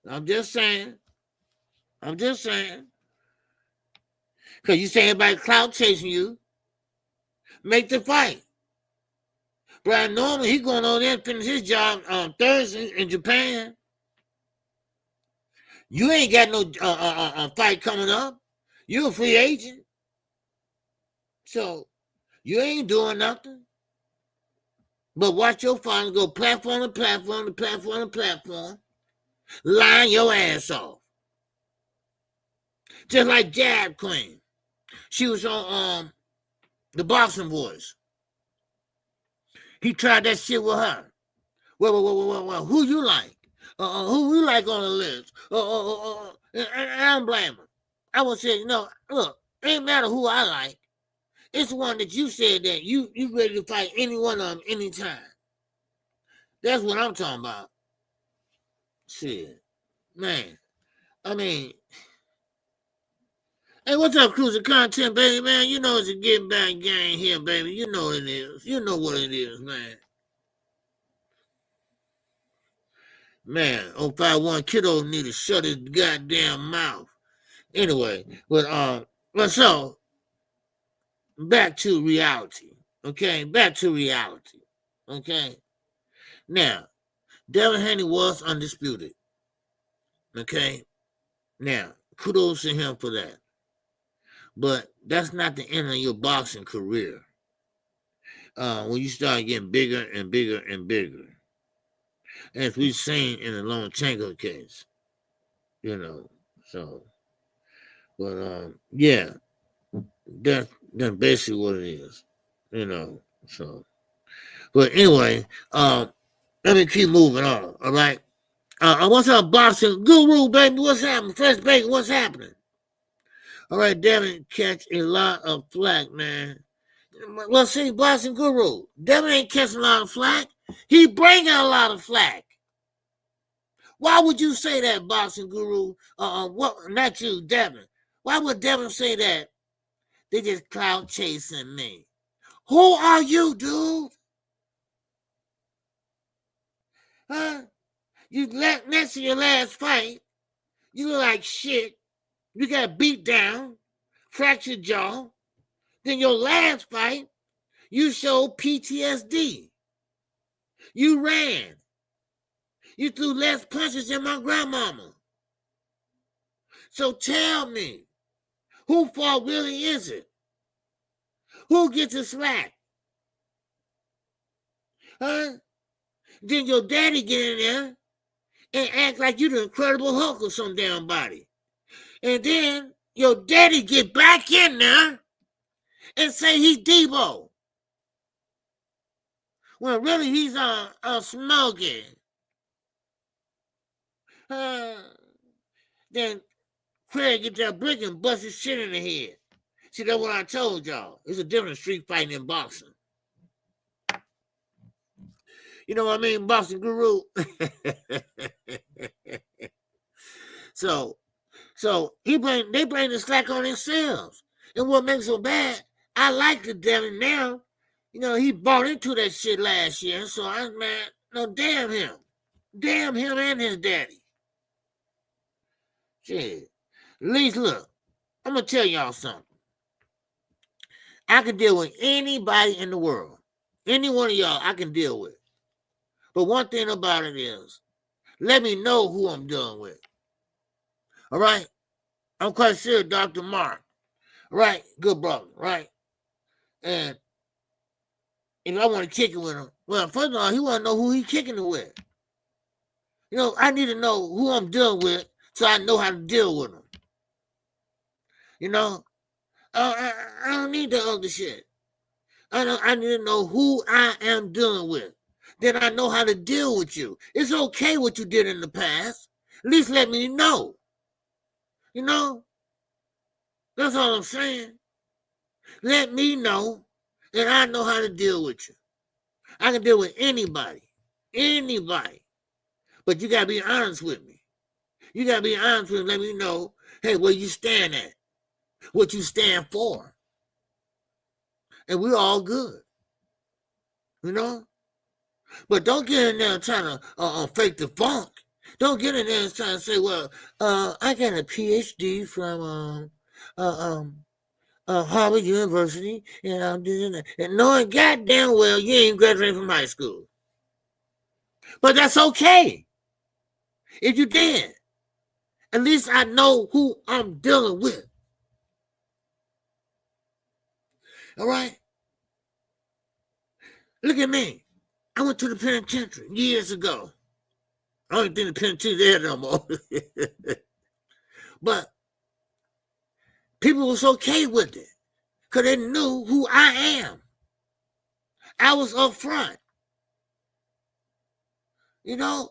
I'm just saying. Because you say everybody clout chasing you. Make the fight. Brian Norman, he going over there and finish his job on Thursday in Japan. You ain't got no fight coming up. You're a free agent. So you ain't doing nothing. But watch your fight go platform to platform to platform to platform. Line your ass off. Just like Jab Queen. She was on the Boxing Voice. He tried that shit with her. Well, who you like? Who you like on the list? And I don't blame her. I would say, no, look, it ain't matter who I like. It's the one that you said that you ready to fight any one of them anytime. That's what I'm talking about. Shit. Man. I mean, hey, what's up, Cruiser Content, baby, man? You know it's a get back gang here, baby. You know it is. You know what it is, man. Man, 051 Kiddo need to shut his goddamn mouth. Anyway, but so back to reality. Okay, back to reality. Okay. Now, Devin Haney was undisputed. Okay. Now, kudos to him for that. But that's not the end of your boxing career. When you start getting bigger and bigger and bigger. As we've seen in the Lomachenko case. You know, so. But, yeah. That's basically what it is. You know, so. But anyway, let me keep moving on, all right? What's up, boxing guru, baby? What's happening? Fresh Bacon, what's happening? All right, Devin catch a lot of flack, man. Well, see, boxing guru, Devin ain't catching a lot of flack. He bringing a lot of flack. Why would you say that, boxing guru? What? Not you, Devin. Why would Devin say that? They just clout chasing me. Who are you, dude? Huh? You next to your last fight, you look like shit. You got beat down, fractured jaw. Then your last fight, you showed PTSD. You ran. You threw less punches than my grandmama. So tell me, whose fault really is it? Who gets the slack? Huh? Then your daddy get in there and act like you the Incredible Hulk or some damn body. And then your daddy get back in there and say he's Debo. Well, really, he's smoking. Then Craig get that brick and bust his shit in the head. See, that's what I told y'all. It's a different street fighting than boxing. You know what I mean, boxing guru? So they bring the slack on themselves. And what makes it so bad, I like the Devin now. You know, he bought into that shit last year. So, man, No, damn him. Damn him and his daddy. Shit. At least look, I'm gonna tell y'all something. I can deal with anybody in the world. Any one of y'all I can deal with. But one thing about it is, let me know who I'm dealing with. All right? I'm quite sure Dr. Mark. Right? Good brother, right? And if I want to kick it with him, well, first of all, he want to know who he kicking it with. You know, I need to know who I'm dealing with so I know how to deal with him. You know? I don't need the other shit. I need to know who I am dealing with. Then I know how to deal with you. It's okay what you did in the past. At least let me know. You know? That's all I'm saying. Let me know, and I know how to deal with you. I can deal with anybody. Anybody. But you got to be honest with me. You got to be honest with me. Let me know, hey, where you stand at. What you stand for. And we're all good. You know? But don't get in there trying to fake the funk. Don't get in there and trying to say, well, I got a PhD from Harvard University, and I'm doing that. And knowing goddamn well you ain't graduated from high school. But that's okay. If you did, at least I know who I'm dealing with. All right? Look at me. I went to the penitentiary years ago. I don't think the penitentiary's there no more. But people was okay with it because they knew who I am. I was up front. You know,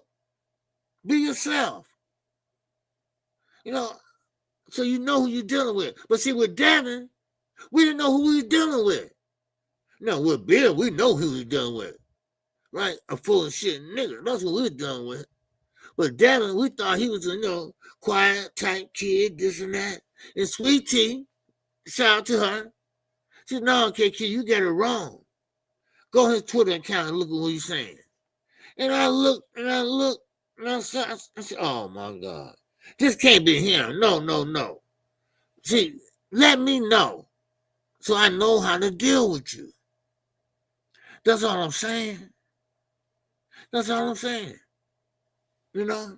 be yourself. You know, so you know who you're dealing with. But see, with Devin, we didn't know who we were dealing with. No, with Bill, we know who we were dealing with. Right? A full of shit nigga. That's what we were dealing with. But Devin, we thought he was a, you know, quiet type kid, this and that. And Sweet Tea, shout out to her. She said, no, KQ, you got it wrong. Go on his Twitter account and look at what he's saying. And I looked, and I said, oh my God. This can't be him. No. See, let me know so I know how to deal with you. That's all I'm saying. That's all I'm saying. You know,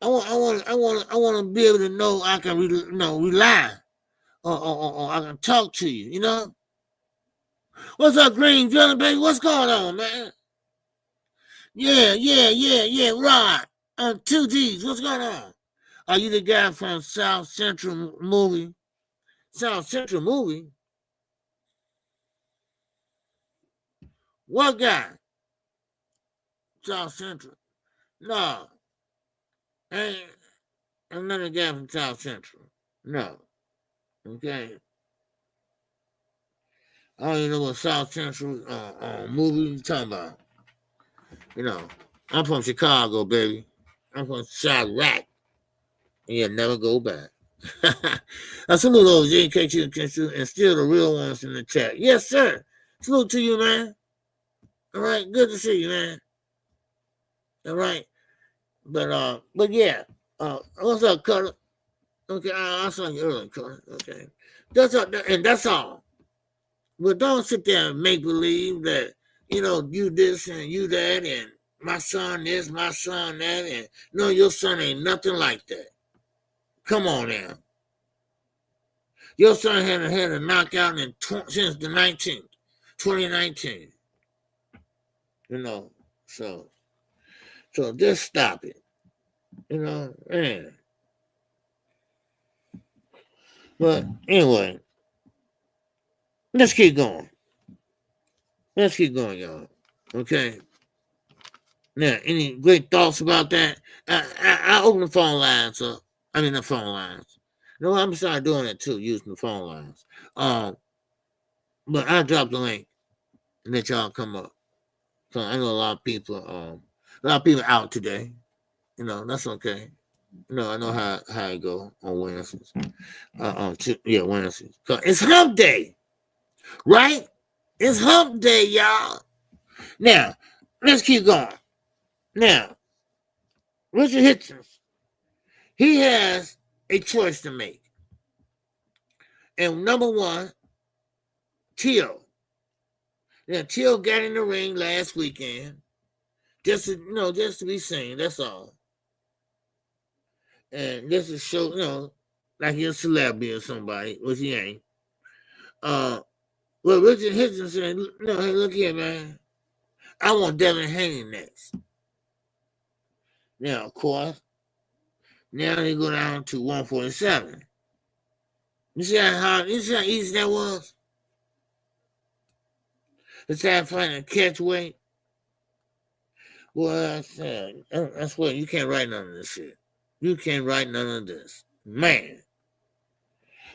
I want to be able to know I can rely or I can talk to you. You know, what's up, Green Jelly Baby? What's going on, man? Yeah. Rod, 2 G's. What's going on? Are you the guy from South Central movie? South Central movie? What guy? South Central? No. Ain't another guy from South Central. No. Okay. I don't even know what South Central movie you talking about. You know, I'm from Chicago, baby. I'm from Chirac. And you'll never go back. I salute those KQKC and still the real ones in the chat. Yes, sir. Salute to you, man. All right, good to see you, man. All right. But yeah. What's up, Cutter? Okay, I saw you earlier, Cutter. Okay. That's all. But don't sit there and make believe that, you know, you this and you that and my son this, my son that, and no, your son ain't nothing like that. Come on now. Your son hadn't had a knockout since the 2019. You know, so just stop it. You know, man. But anyway, let's keep going. Let's keep going, y'all. Okay. Now, any great thoughts about that? I open the phone lines up. I mean, the phone lines. No, I'm starting doing it too, using the phone lines. But I dropped the link and let y'all come up. So I know a lot of people out today. You know, that's okay. You know, I know how it go on Wednesdays. Wednesdays. It's hump day, right? It's hump day, y'all. Now, let's keep going. Now, Richard Hitchens, he has a choice to make. And number one, Tio. Now, Tio got in the ring last weekend just to be seen. That's all. And just to show, like he's a celebrity or somebody, which he ain't. Well, Richard Hitchens said, hey, look here, man. I want Devin Haney next. Now, of course, now they go down to 147. You see how easy that was? It's that fighting catch weight. Well, I swear, you can't write none of this shit. You can't write none of this. Man.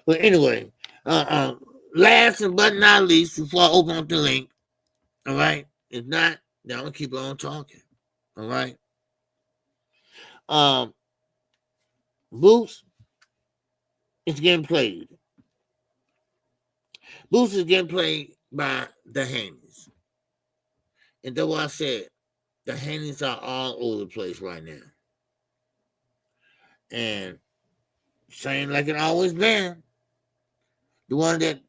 But anyway, last but not least, before I open up the link, all right? If not, then I'm going to keep on talking, all right? Boots is getting played. Boots is getting played by the Haneys. And that's why I said the Haneys are all over the place right now. And same like it always been. The one that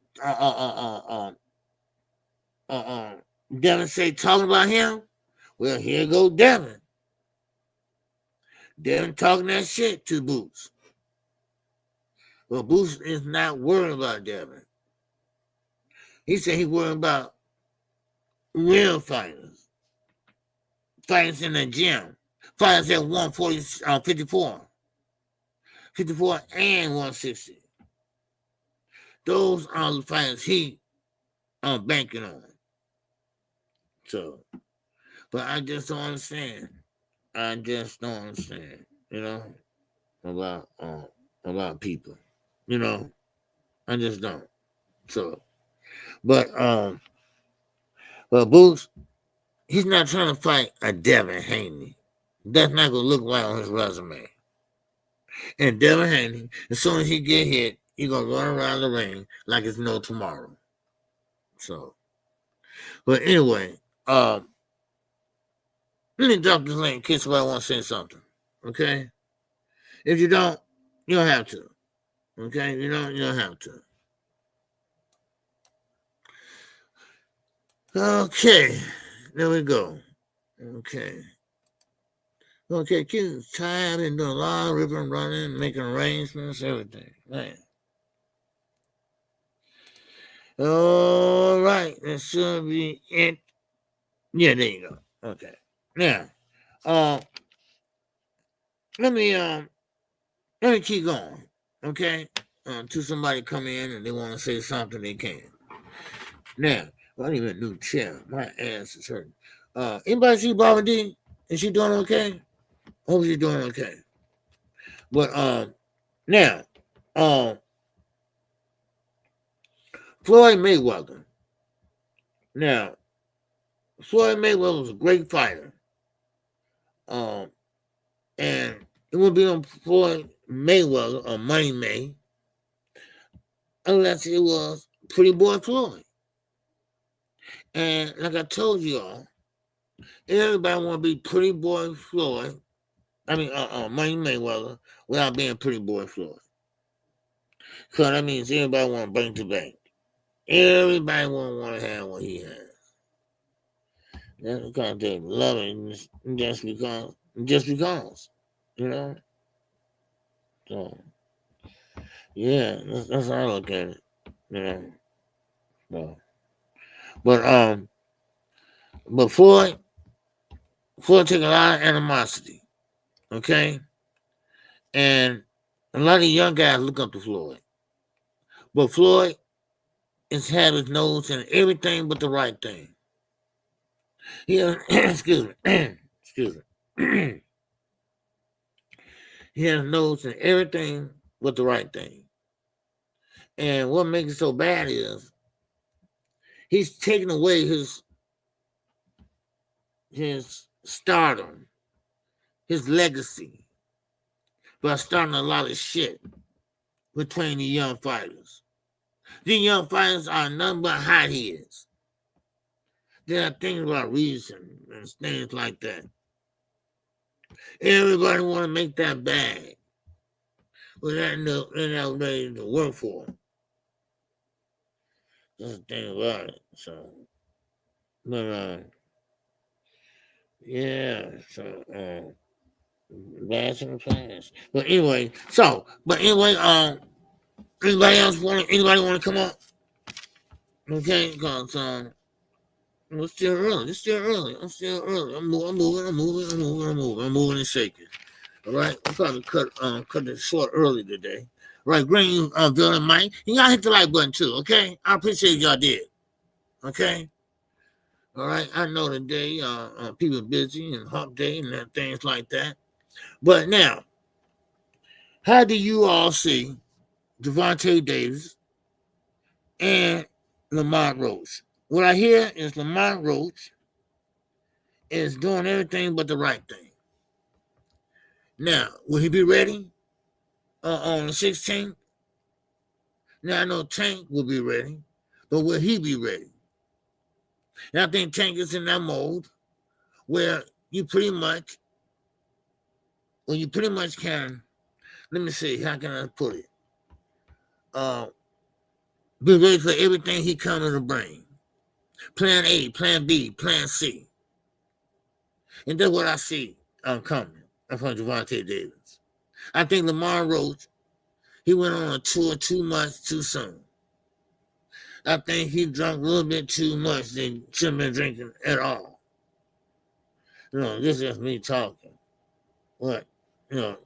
Devin say talking about him. Well, here go Devin. Devin talking that shit to Boots. Well, Boots is not worried about Devin. He said he's worried about real fighters. Fighters in the gym. Fighters at 54 and 160. Those are the fighters he banking on. So, but I just don't understand. About people. I just don't. So, but Boots, he's not trying to fight a Devin Haney. That's not gonna look right on his resume. And Devin Haney, as soon as he get hit, he's gonna run around the ring like it's no tomorrow. So, but anyway, let me drop this link in case somebody want to say something. Okay? If you don't have to. Okay? You don't have to. Okay. There we go. Okay. Q's tired and doing a lot of ripping, running, making arrangements, everything. Man. All right. That should be it. Yeah, there you go. Okay. Now, let me keep going. Okay? Until somebody come in and they want to say something, they can. Now, I need a new chair. My ass is hurting. Anybody see Barbara D? Is she doing okay? Hope she's doing okay. But now, Floyd Mayweather. Now, Floyd Mayweather was a great fighter. And it would be on Floyd Mayweather or Money May unless it was Pretty Boy Floyd. And like I told you all, everybody want to be Pretty Boy Floyd. Money Mayweather without being Pretty Boy Floyd. Because that means everybody want bank to bank. Everybody won't want to have what he has. That's because they love it just because, So, yeah, that's how I look at it, So, but Floyd took a lot of animosity, okay? And a lot of young guys look up to Floyd. But Floyd has had his nose in everything but the right thing. Excuse me. He has nose in everything but the right thing. And what makes it so bad is he's taking away his stardom, his legacy, by starting a lot of shit between the young fighters. The young fighters are nothing but hotheads. There are things about reason and things like that. Everybody want to make that bag. But they're not ready to work for it. That's the thing about it. So, but, yeah, so, blast in the past. But anyway, anybody want to come up? Okay, because, it's still early. I'm still early. I'm moving and shaking. All right, I'm probably cut it short early today. Right, Green, Bill and Mike, y'all hit the like button too. Okay, I appreciate y'all did. Okay, all right. I know today, people busy and hump day and things like that. But now, how do you all see Devontae Davis and Lamont Roach? What I hear is Lamont Roach is doing everything but the right thing. Now, will he be ready on the 16th? Now, I know Tank will be ready, but will he be ready? And I think Tank is in that mode where you pretty much can, let me see, how can I put it? Be ready for everything he comes to bring. Plan A, Plan B, Plan C. And that's what I see coming from Devontae Davis. I think Lamar Roach, he went on a tour too much too soon. I think he drank a little bit too much than shouldn't have been drinking at all. This is just me talking. What's the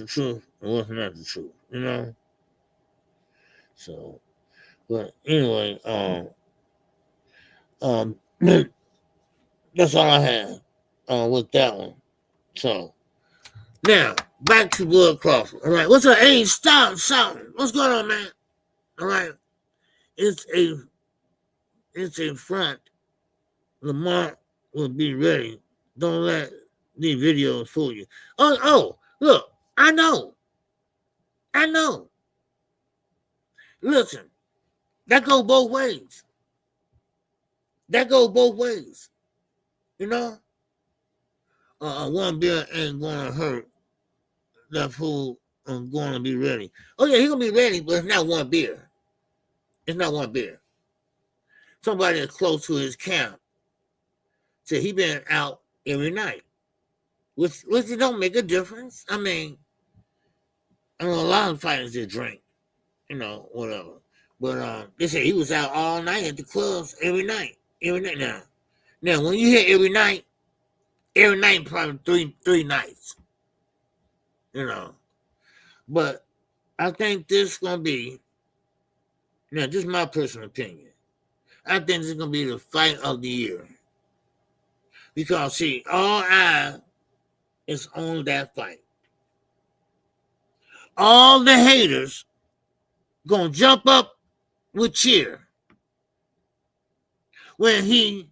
truth and what's not the truth, So, but anyway, that's all I have with that one. So, now, back to Bud Crawford. All right, what's up? Hey, stop shouting. What's going on, man? All right, it's a front. Lamar will be ready. Don't let these videos fool you. Oh, look, I know. Listen, that goes both ways. One beer ain't gonna hurt that fool going to be ready. Oh yeah, he's gonna be ready, but it's not one beer. Somebody that's close to his camp said he been out every night, which it don't make a difference. I mean, I know a lot of fighters that drink, whatever. But they say he was out all night at the clubs every night. Now when you hear every night probably three nights, But I think this is gonna be, now this is my personal opinion. I think this is gonna be the fight of the year. Because see, all eyes is on that fight. All the haters gonna jump up with cheer when he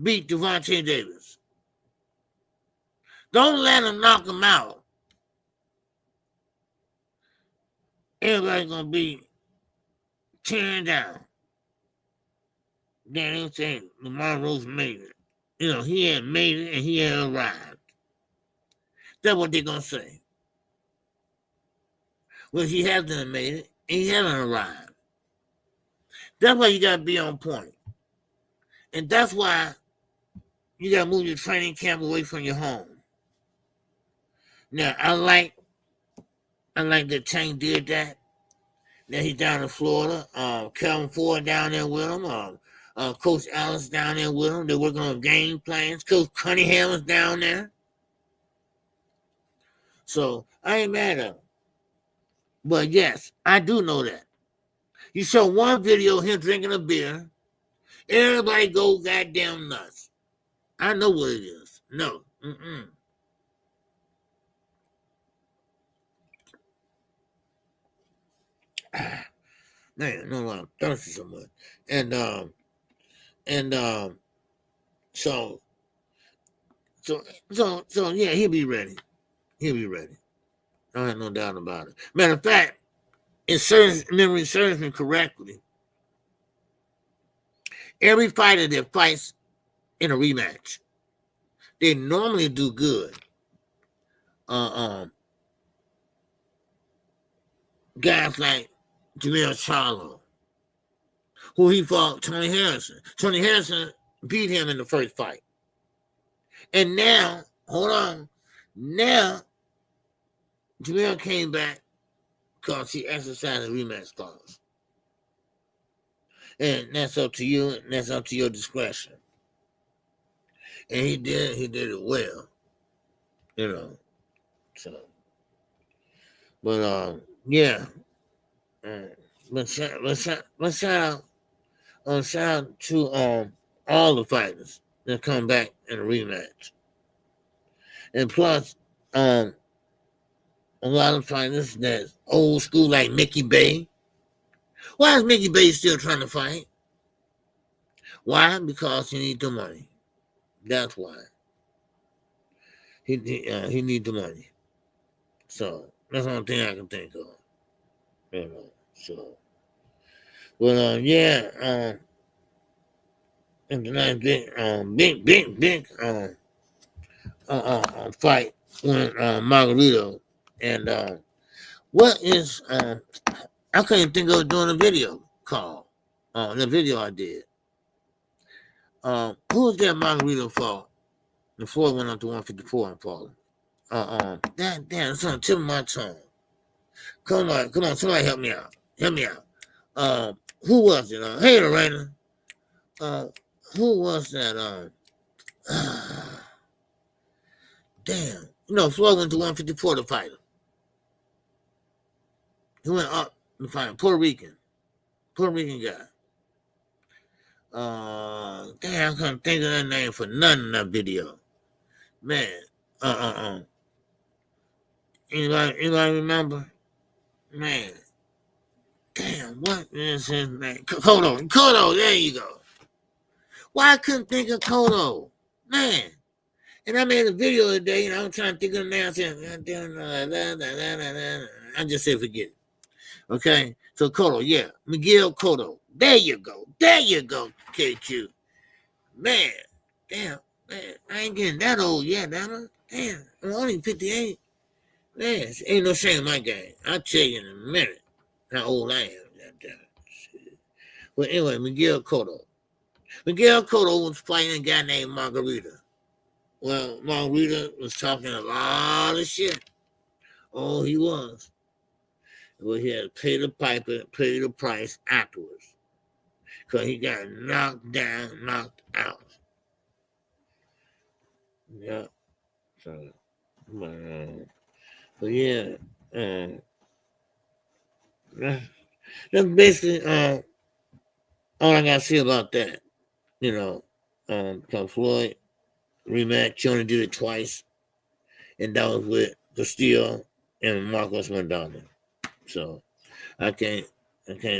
beat Devontae Davis. Don't let him knock him out. Everybody's gonna be tearing down. Then they'll say Lamar Rose made it. He had made it and he had arrived. That's what they're gonna say. Well, he hasn't made it and he hasn't arrived. That's why you gotta be on point. And that's why you gotta move your training camp away from your home. Now, I like that Tank did that. Now he's down in Florida. Calvin Ford down there with him. Coach Alice down there with him. They're working on game plans. Coach Cunningham is down there. So I ain't mad at him. But yes, I do know that. You show one video of him drinking a beer, everybody go goddamn nuts. I know what it is. No. Man, no, I'm thirsty so much. So yeah, he'll be ready. I have no doubt about it. Matter of fact, if memory serves me correctly, every fighter that fights in a rematch, they normally do good. Guys like Jamil Charlo, who he fought Tony Harrison. Tony Harrison beat him in the first fight. And now, hold on, now Jamil came back because he exercised a rematch clause. And that's up to you, and that's up to your discretion. And he did it well. You know. So, but yeah. But shout out to all the fighters that come back in a rematch. And plus, a lot of fighters that's old school like Mickey Bay. Why is Mickey Bay still trying to fight? Why? Because he needs the money. That's why. He needs the money. So that's the only thing I can think of. You know. So, well, yeah. And the nice big fight with Margarito. And what is I couldn't think of doing a video call. The video I did. Who was that Margarito fought? The Floyd went up to 154 and fought. Damn, it's on the tip of my tongue. Come on, somebody help me out. Who was it? Hey, Lorena. Who was that? Damn. Floyd went to 154 to fight him. He went up to fight him. Puerto Rican guy. Damn, I couldn't think of that name for nothing in that video. Man. Anybody remember? Man. Damn, what is his name? Cotto, there you go. Why I couldn't think of Cotto? Man. And I made a video today, I'm trying to think of the name. I just said forget it. Okay? So Cotto, yeah. Miguel Cotto. There you go, KQ. Man. Damn. Man, I ain't getting that old yet, damn. I'm only 58. Man, ain't no shame in my game. I'll tell you in a minute how old I am. But anyway, Miguel Cotto. Miguel Cotto was fighting a guy named Margarita. Well, Margarita was talking a lot of shit. Oh, he was. Well, he had to pay the piper, pay the price afterwards. Because he got knocked out. Yeah. So, but yeah. That's basically all I got to say about that. Because Floyd rematch, he only did it twice. And that was with Castillo and Marcos Maidana. So I can't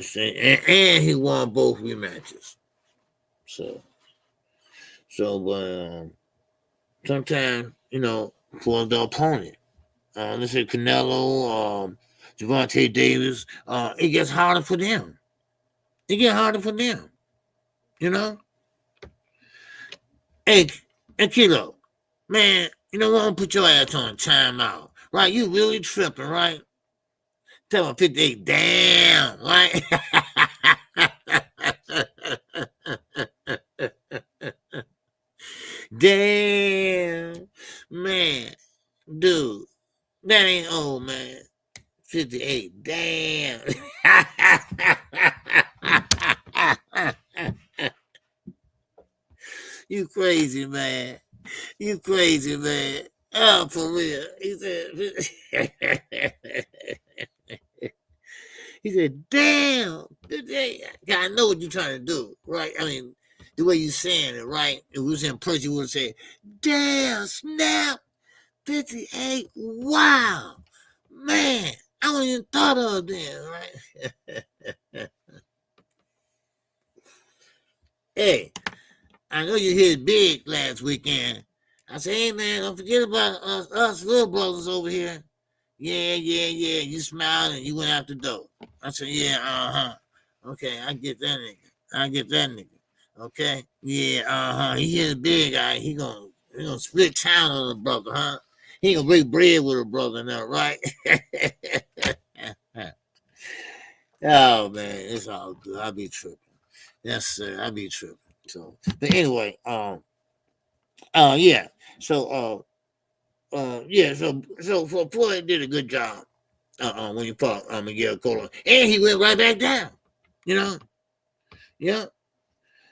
say, and he won both rematches. So but sometimes, for the opponent, let's say Canelo, Gervonta Davis, it gets harder for them. Hey, Kilo, man, you know what? I'm put your ass on timeout, right? You really tripping, right? Tell him 58, damn, right? Damn, man, dude, that ain't old, man. 58, damn. You crazy, man. Oh, for real. He said, damn. I know what you're trying to do, right? I mean, the way you're saying it, right? If it was in person, you would have said, damn, snap, 58, wow. Man, I wouldn't even thought of that, right? Hey, I know you hit big last weekend. I said, hey, man, don't forget about us little brothers over here. Yeah. You smiled and you went out the door. I said, yeah, okay, I get that nigga. Okay, yeah, he is a big guy. He gonna split town on the brother, huh? He gonna break bread with a brother now, right? Oh man, it's all good. I be tripping. Yes, sir. I be tripping. So, but anyway, yeah. So, yeah. So Floyd did a good job. When he fought Miguel Cotto, and he went right back down. You know, yeah.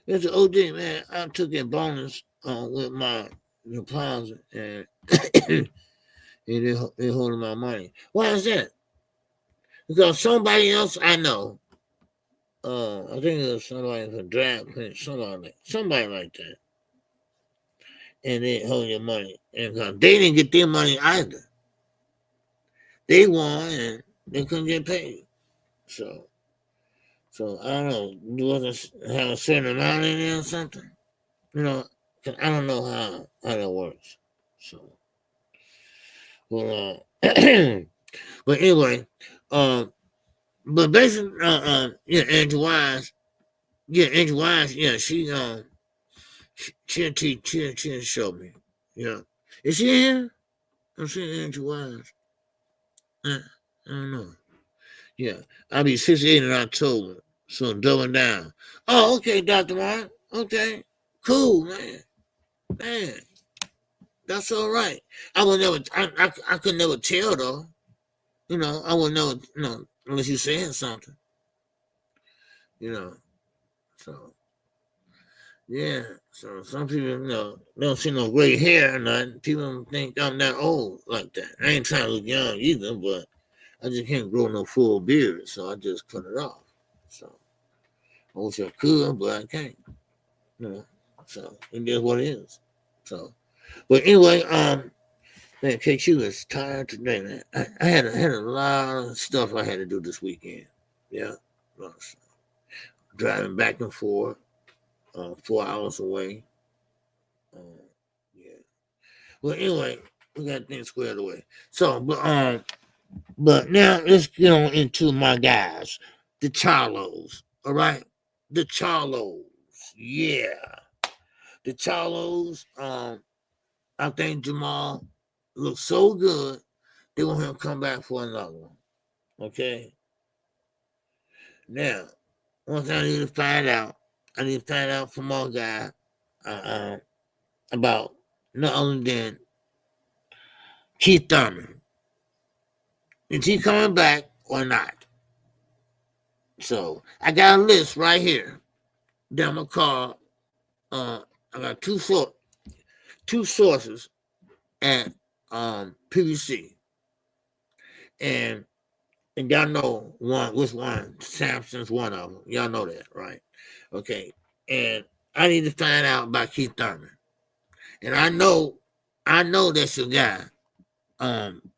It's an OJ, man. I took a bonus with my deposit, and they holding my money. Why is that? Because somebody else I know, I think it was somebody from draft, somebody like that, and they hold your money, and they didn't get their money either. They won, and they couldn't get paid. So I don't know. You wasn't have a certain amount in there or something, you know? 'Cause I don't know how that works. So, well, but anyway, but basically, yeah, Andrew Wise, yeah, she showed me, yeah. Is she here? I'm seeing Andrew Wise. I don't know. Yeah, I'll be 68 in October, so doubling down. Oh, okay, Dr. Martin. Okay, cool, man. Man, that's all right. I would never, I could never tell though. You know, I would never, unless you saying something. You know, so yeah. So some people, don't see no gray hair or nothing. People think I'm that old like that. I ain't trying to look young either, but I just can't grow no full beard, so I just cut it off. So I wish I could, but I can't. You know, so it is what it is. So, but anyway, man, KQ is tired today, man. I had a lot of stuff I had to do this weekend. Yeah, driving back and forth, 4 hours away. Yeah. Well, anyway, we got things squared away. So, but now let's get on into my guys, the Charlos. All right, the Charlos. Yeah, the Charlos. I think Jamal looks so good. They want him to come back for another one. Okay. Now, one thing I need to find out, from my guy about not only than Keith Thurman. Is he coming back or not? So I got a list right here that I'm gonna call. I got two sources at PBC, and y'all know which one. Sampson's one of them. Y'all know that, right? Okay, and I need to find out about Keith Thurman, and I know that's your guy,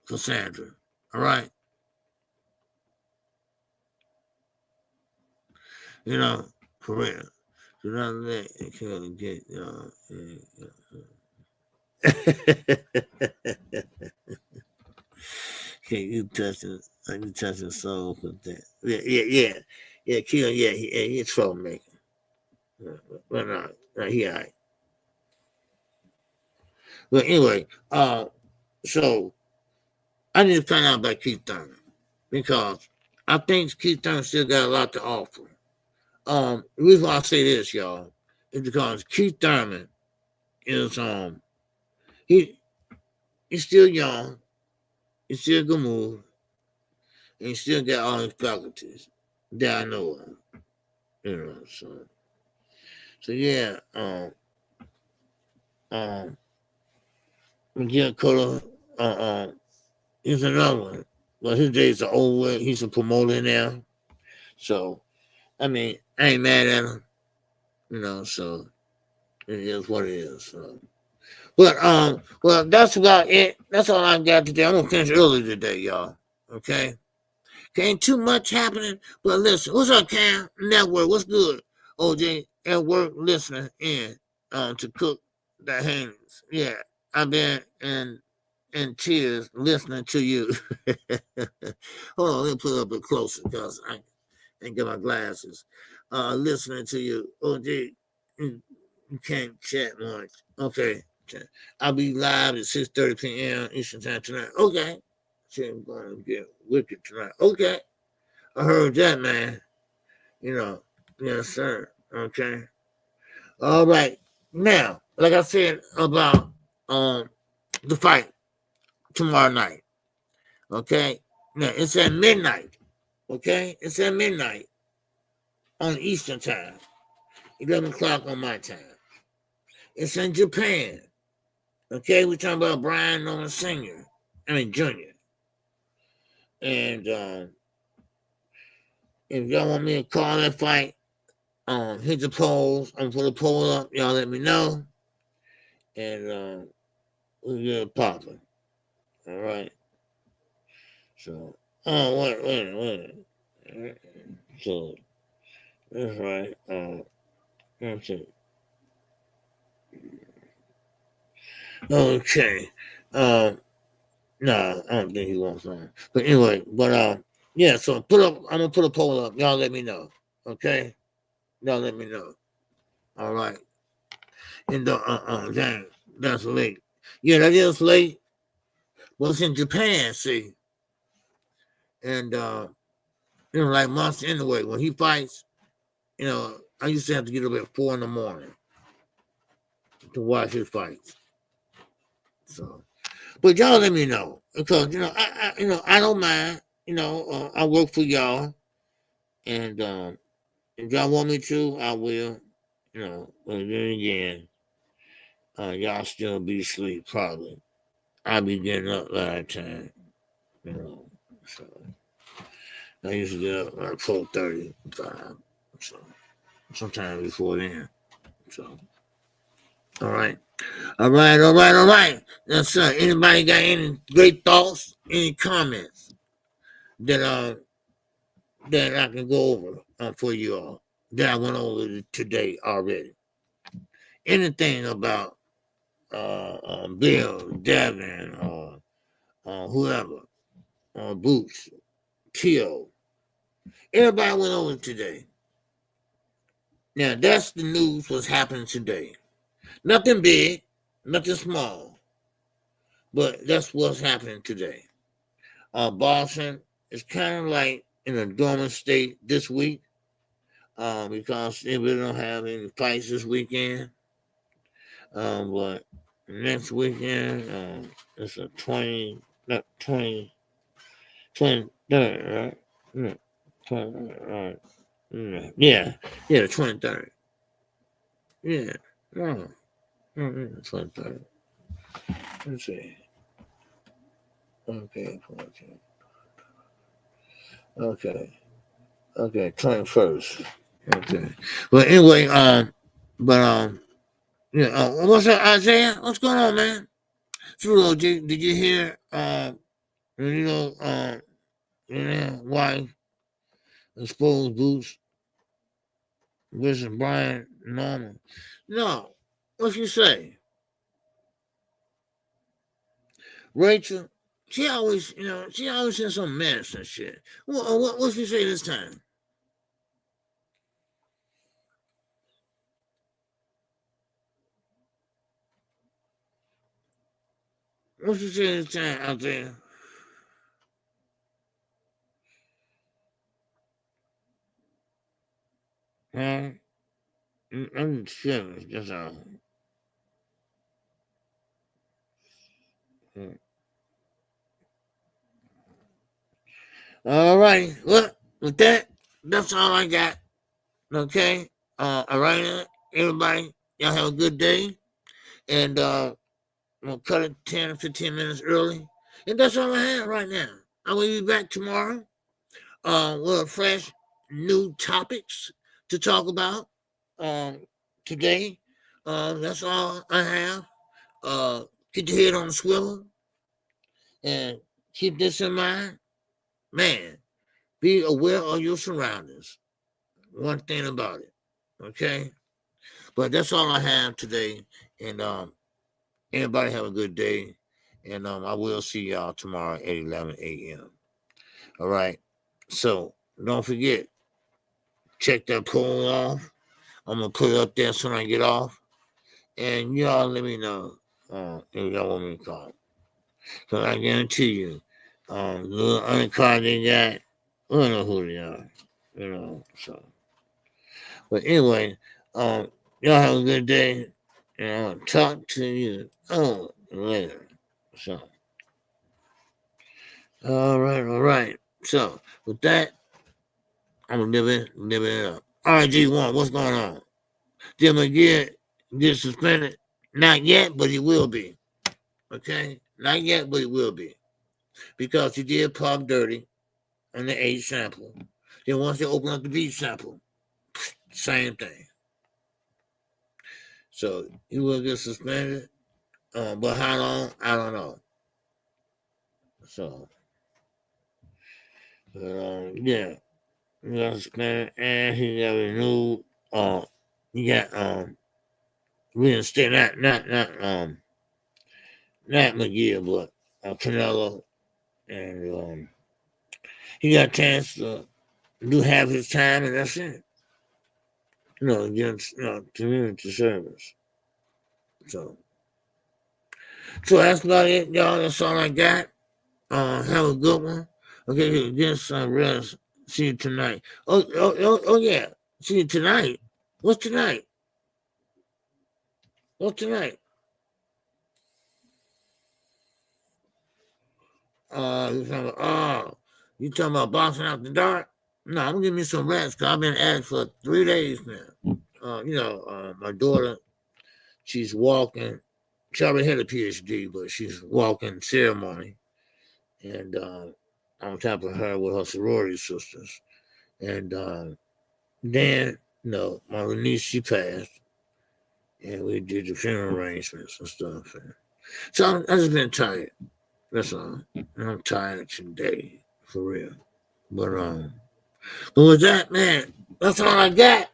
Cassandra. All right, for real. Do not let it get Okay, you touching soul with that. Yeah, kill. Yeah, he a troublemaker. But no, he all right. But anyway, so I need to find out about Keith Thurman because I think Keith Thurman still got a lot to offer. The reason why I say this, y'all, is because Keith Thurman is he's still young, he's still good move, and he still got all his faculties that I know of. So yeah, Miguel Cotto, he's another one. Well, his days are over. He's a promoter now. So, I mean, I ain't mad at him. So it is what it is. So. But well, that's about it. That's all I got today. I'm gonna finish early today, y'all. Okay. Ain't too much happening. But listen, what's up, Cam? Network, what's good? OJ at work listening in to cook the Haneys. Yeah, I've been in tears listening to you. Hold on, let me put it up a bit closer because I ain't get my glasses. Listening to you, OJ, You can't chat much. Okay. I'll be live at 6:30 p.m. Eastern Time tonight. Okay. Shit, I'm going to get wicked tonight. Okay. I heard that, man. You know. Yes, sir. Okay. All right. Now, like I said about the fight tomorrow night. Okay. Now, it's at midnight. Okay. It's at midnight on Eastern Time. 11 o'clock on my time. It's in Japan. Okay, we're talking about Brian Nolan Sr. Jr. And if y'all want me to call that fight, hit the polls. I'm gonna put a poll up. Y'all let me know. And we'll get it popping. All right. So, wait. So, that's right. That's it. Okay. No, I don't think he wants on. But anyway, yeah, so I'm gonna put a poll up. Y'all let me know. Okay? Y'all let me know. All right. And dang, that's late. Yeah, that is late. Well, it's in Japan, see. And like Monster anyway, when he fights, I used to have to get up at 4 a.m. to watch his fights. So, but y'all let me know because I don't mind. I work for y'all, and if y'all want me to, I will. But then again, y'all still be asleep probably. I'll be getting up that time. So I used to get up like 4:35. So sometime before then. So all right. Now, sir, anybody got any great thoughts, any comments that I can go over for you all that I went over today already? Anything about Bill, Devin, or whoever, Boots, Tio. Everybody went over today. Now, that's the news what's happening today. Nothing big, nothing small, but that's what's happening today. Boston is kind of like in a dormant state this week because they really don't have any fights this weekend. But next weekend, it's a 20, not 20, 23rd, right? No, 20, right. Yeah, the 23rd. Yeah, no, 23rd. Let's see. Okay, 21st. Okay. But anyway, what's up, Isaiah? What's going on, man? True, did you hear? Why exposed Boots versus Brian Norman? No, what you say, Rachel? She always says some mess and shit. What she say this time? What she say this time out there? Huh? I'm serious, that's all. All right. Well, with that, that's all I got. Okay. All right, everybody. Y'all have a good day. And we'll cut it 10 or 15 minutes early. And that's all I have right now. I will be back tomorrow with fresh new topics to talk about today. That's all I have. Get your head on the swivel and keep this in mind. Man, be aware of your surroundings. One thing about it. Okay? But that's all I have today. And everybody have a good day. And I will see y'all tomorrow at 11 a.m. All right. So don't forget, check that poll off. I'm gonna put it up there soon I get off. And y'all let me know if y'all want me to call. Because I guarantee you, the little undercard they got, I don't know who they are. So. But anyway, y'all have a good day. And I'll talk to you later. So. All right. So, with that, I'm living it up. RG1, what's going on? Did McGee get suspended? Not yet, but he will be. Okay? Not yet, but he will be. Because he did park dirty on the 8 sample. Then once they open up the B sample, same thing. So he will get suspended. But how long? I don't know. So, yeah. He got suspended and he got renewed. He got reinstated. Not McGee, but Canelo, and he got a chance to do half his time, and that's it. Against community service. So that's about it, y'all. That's all I got. Have a good one. Okay, get some rest. See you tonight. Oh yeah. See you tonight. What's tonight? You talking about boxing out the dark? No, I'm gonna give me some rest because I've been at it for 3 days now. My daughter, she's walking. She already had a PhD, but she's walking ceremony, and on top of her with her sorority sisters, and then my niece, she passed, and we did the funeral arrangements and stuff. So I just been tired. That's all. I'm tired today, for real. But with that, man, that's all I got.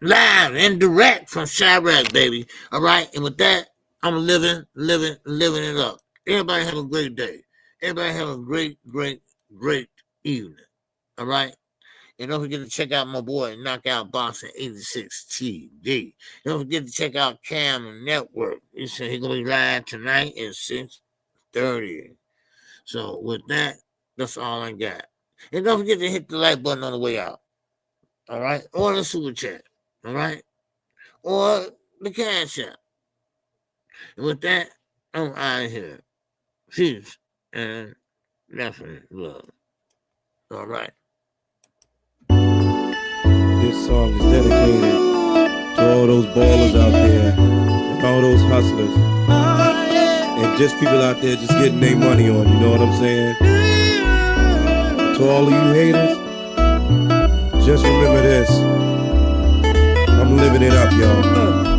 Live and direct from Chirac, baby. All right, and with that, I'm living it up. Everybody have a great day. Everybody have a great evening. All right. And don't forget to check out my boy Knockout Boxing 86 TV. Don't forget to check out Cam Network. He's going to be live tonight at 6:30. So with that, that's all I got. And don't forget to hit the like button on the way out. All right? Or the super chat. All right? Or the cash app. And with that, I'm out of here. Peace and definite love. All right. This song is dedicated to all those ballers out there and all those hustlers and just people out there just getting their money on, you know what I'm saying? To all of you haters, just remember this. I'm living it up, y'all.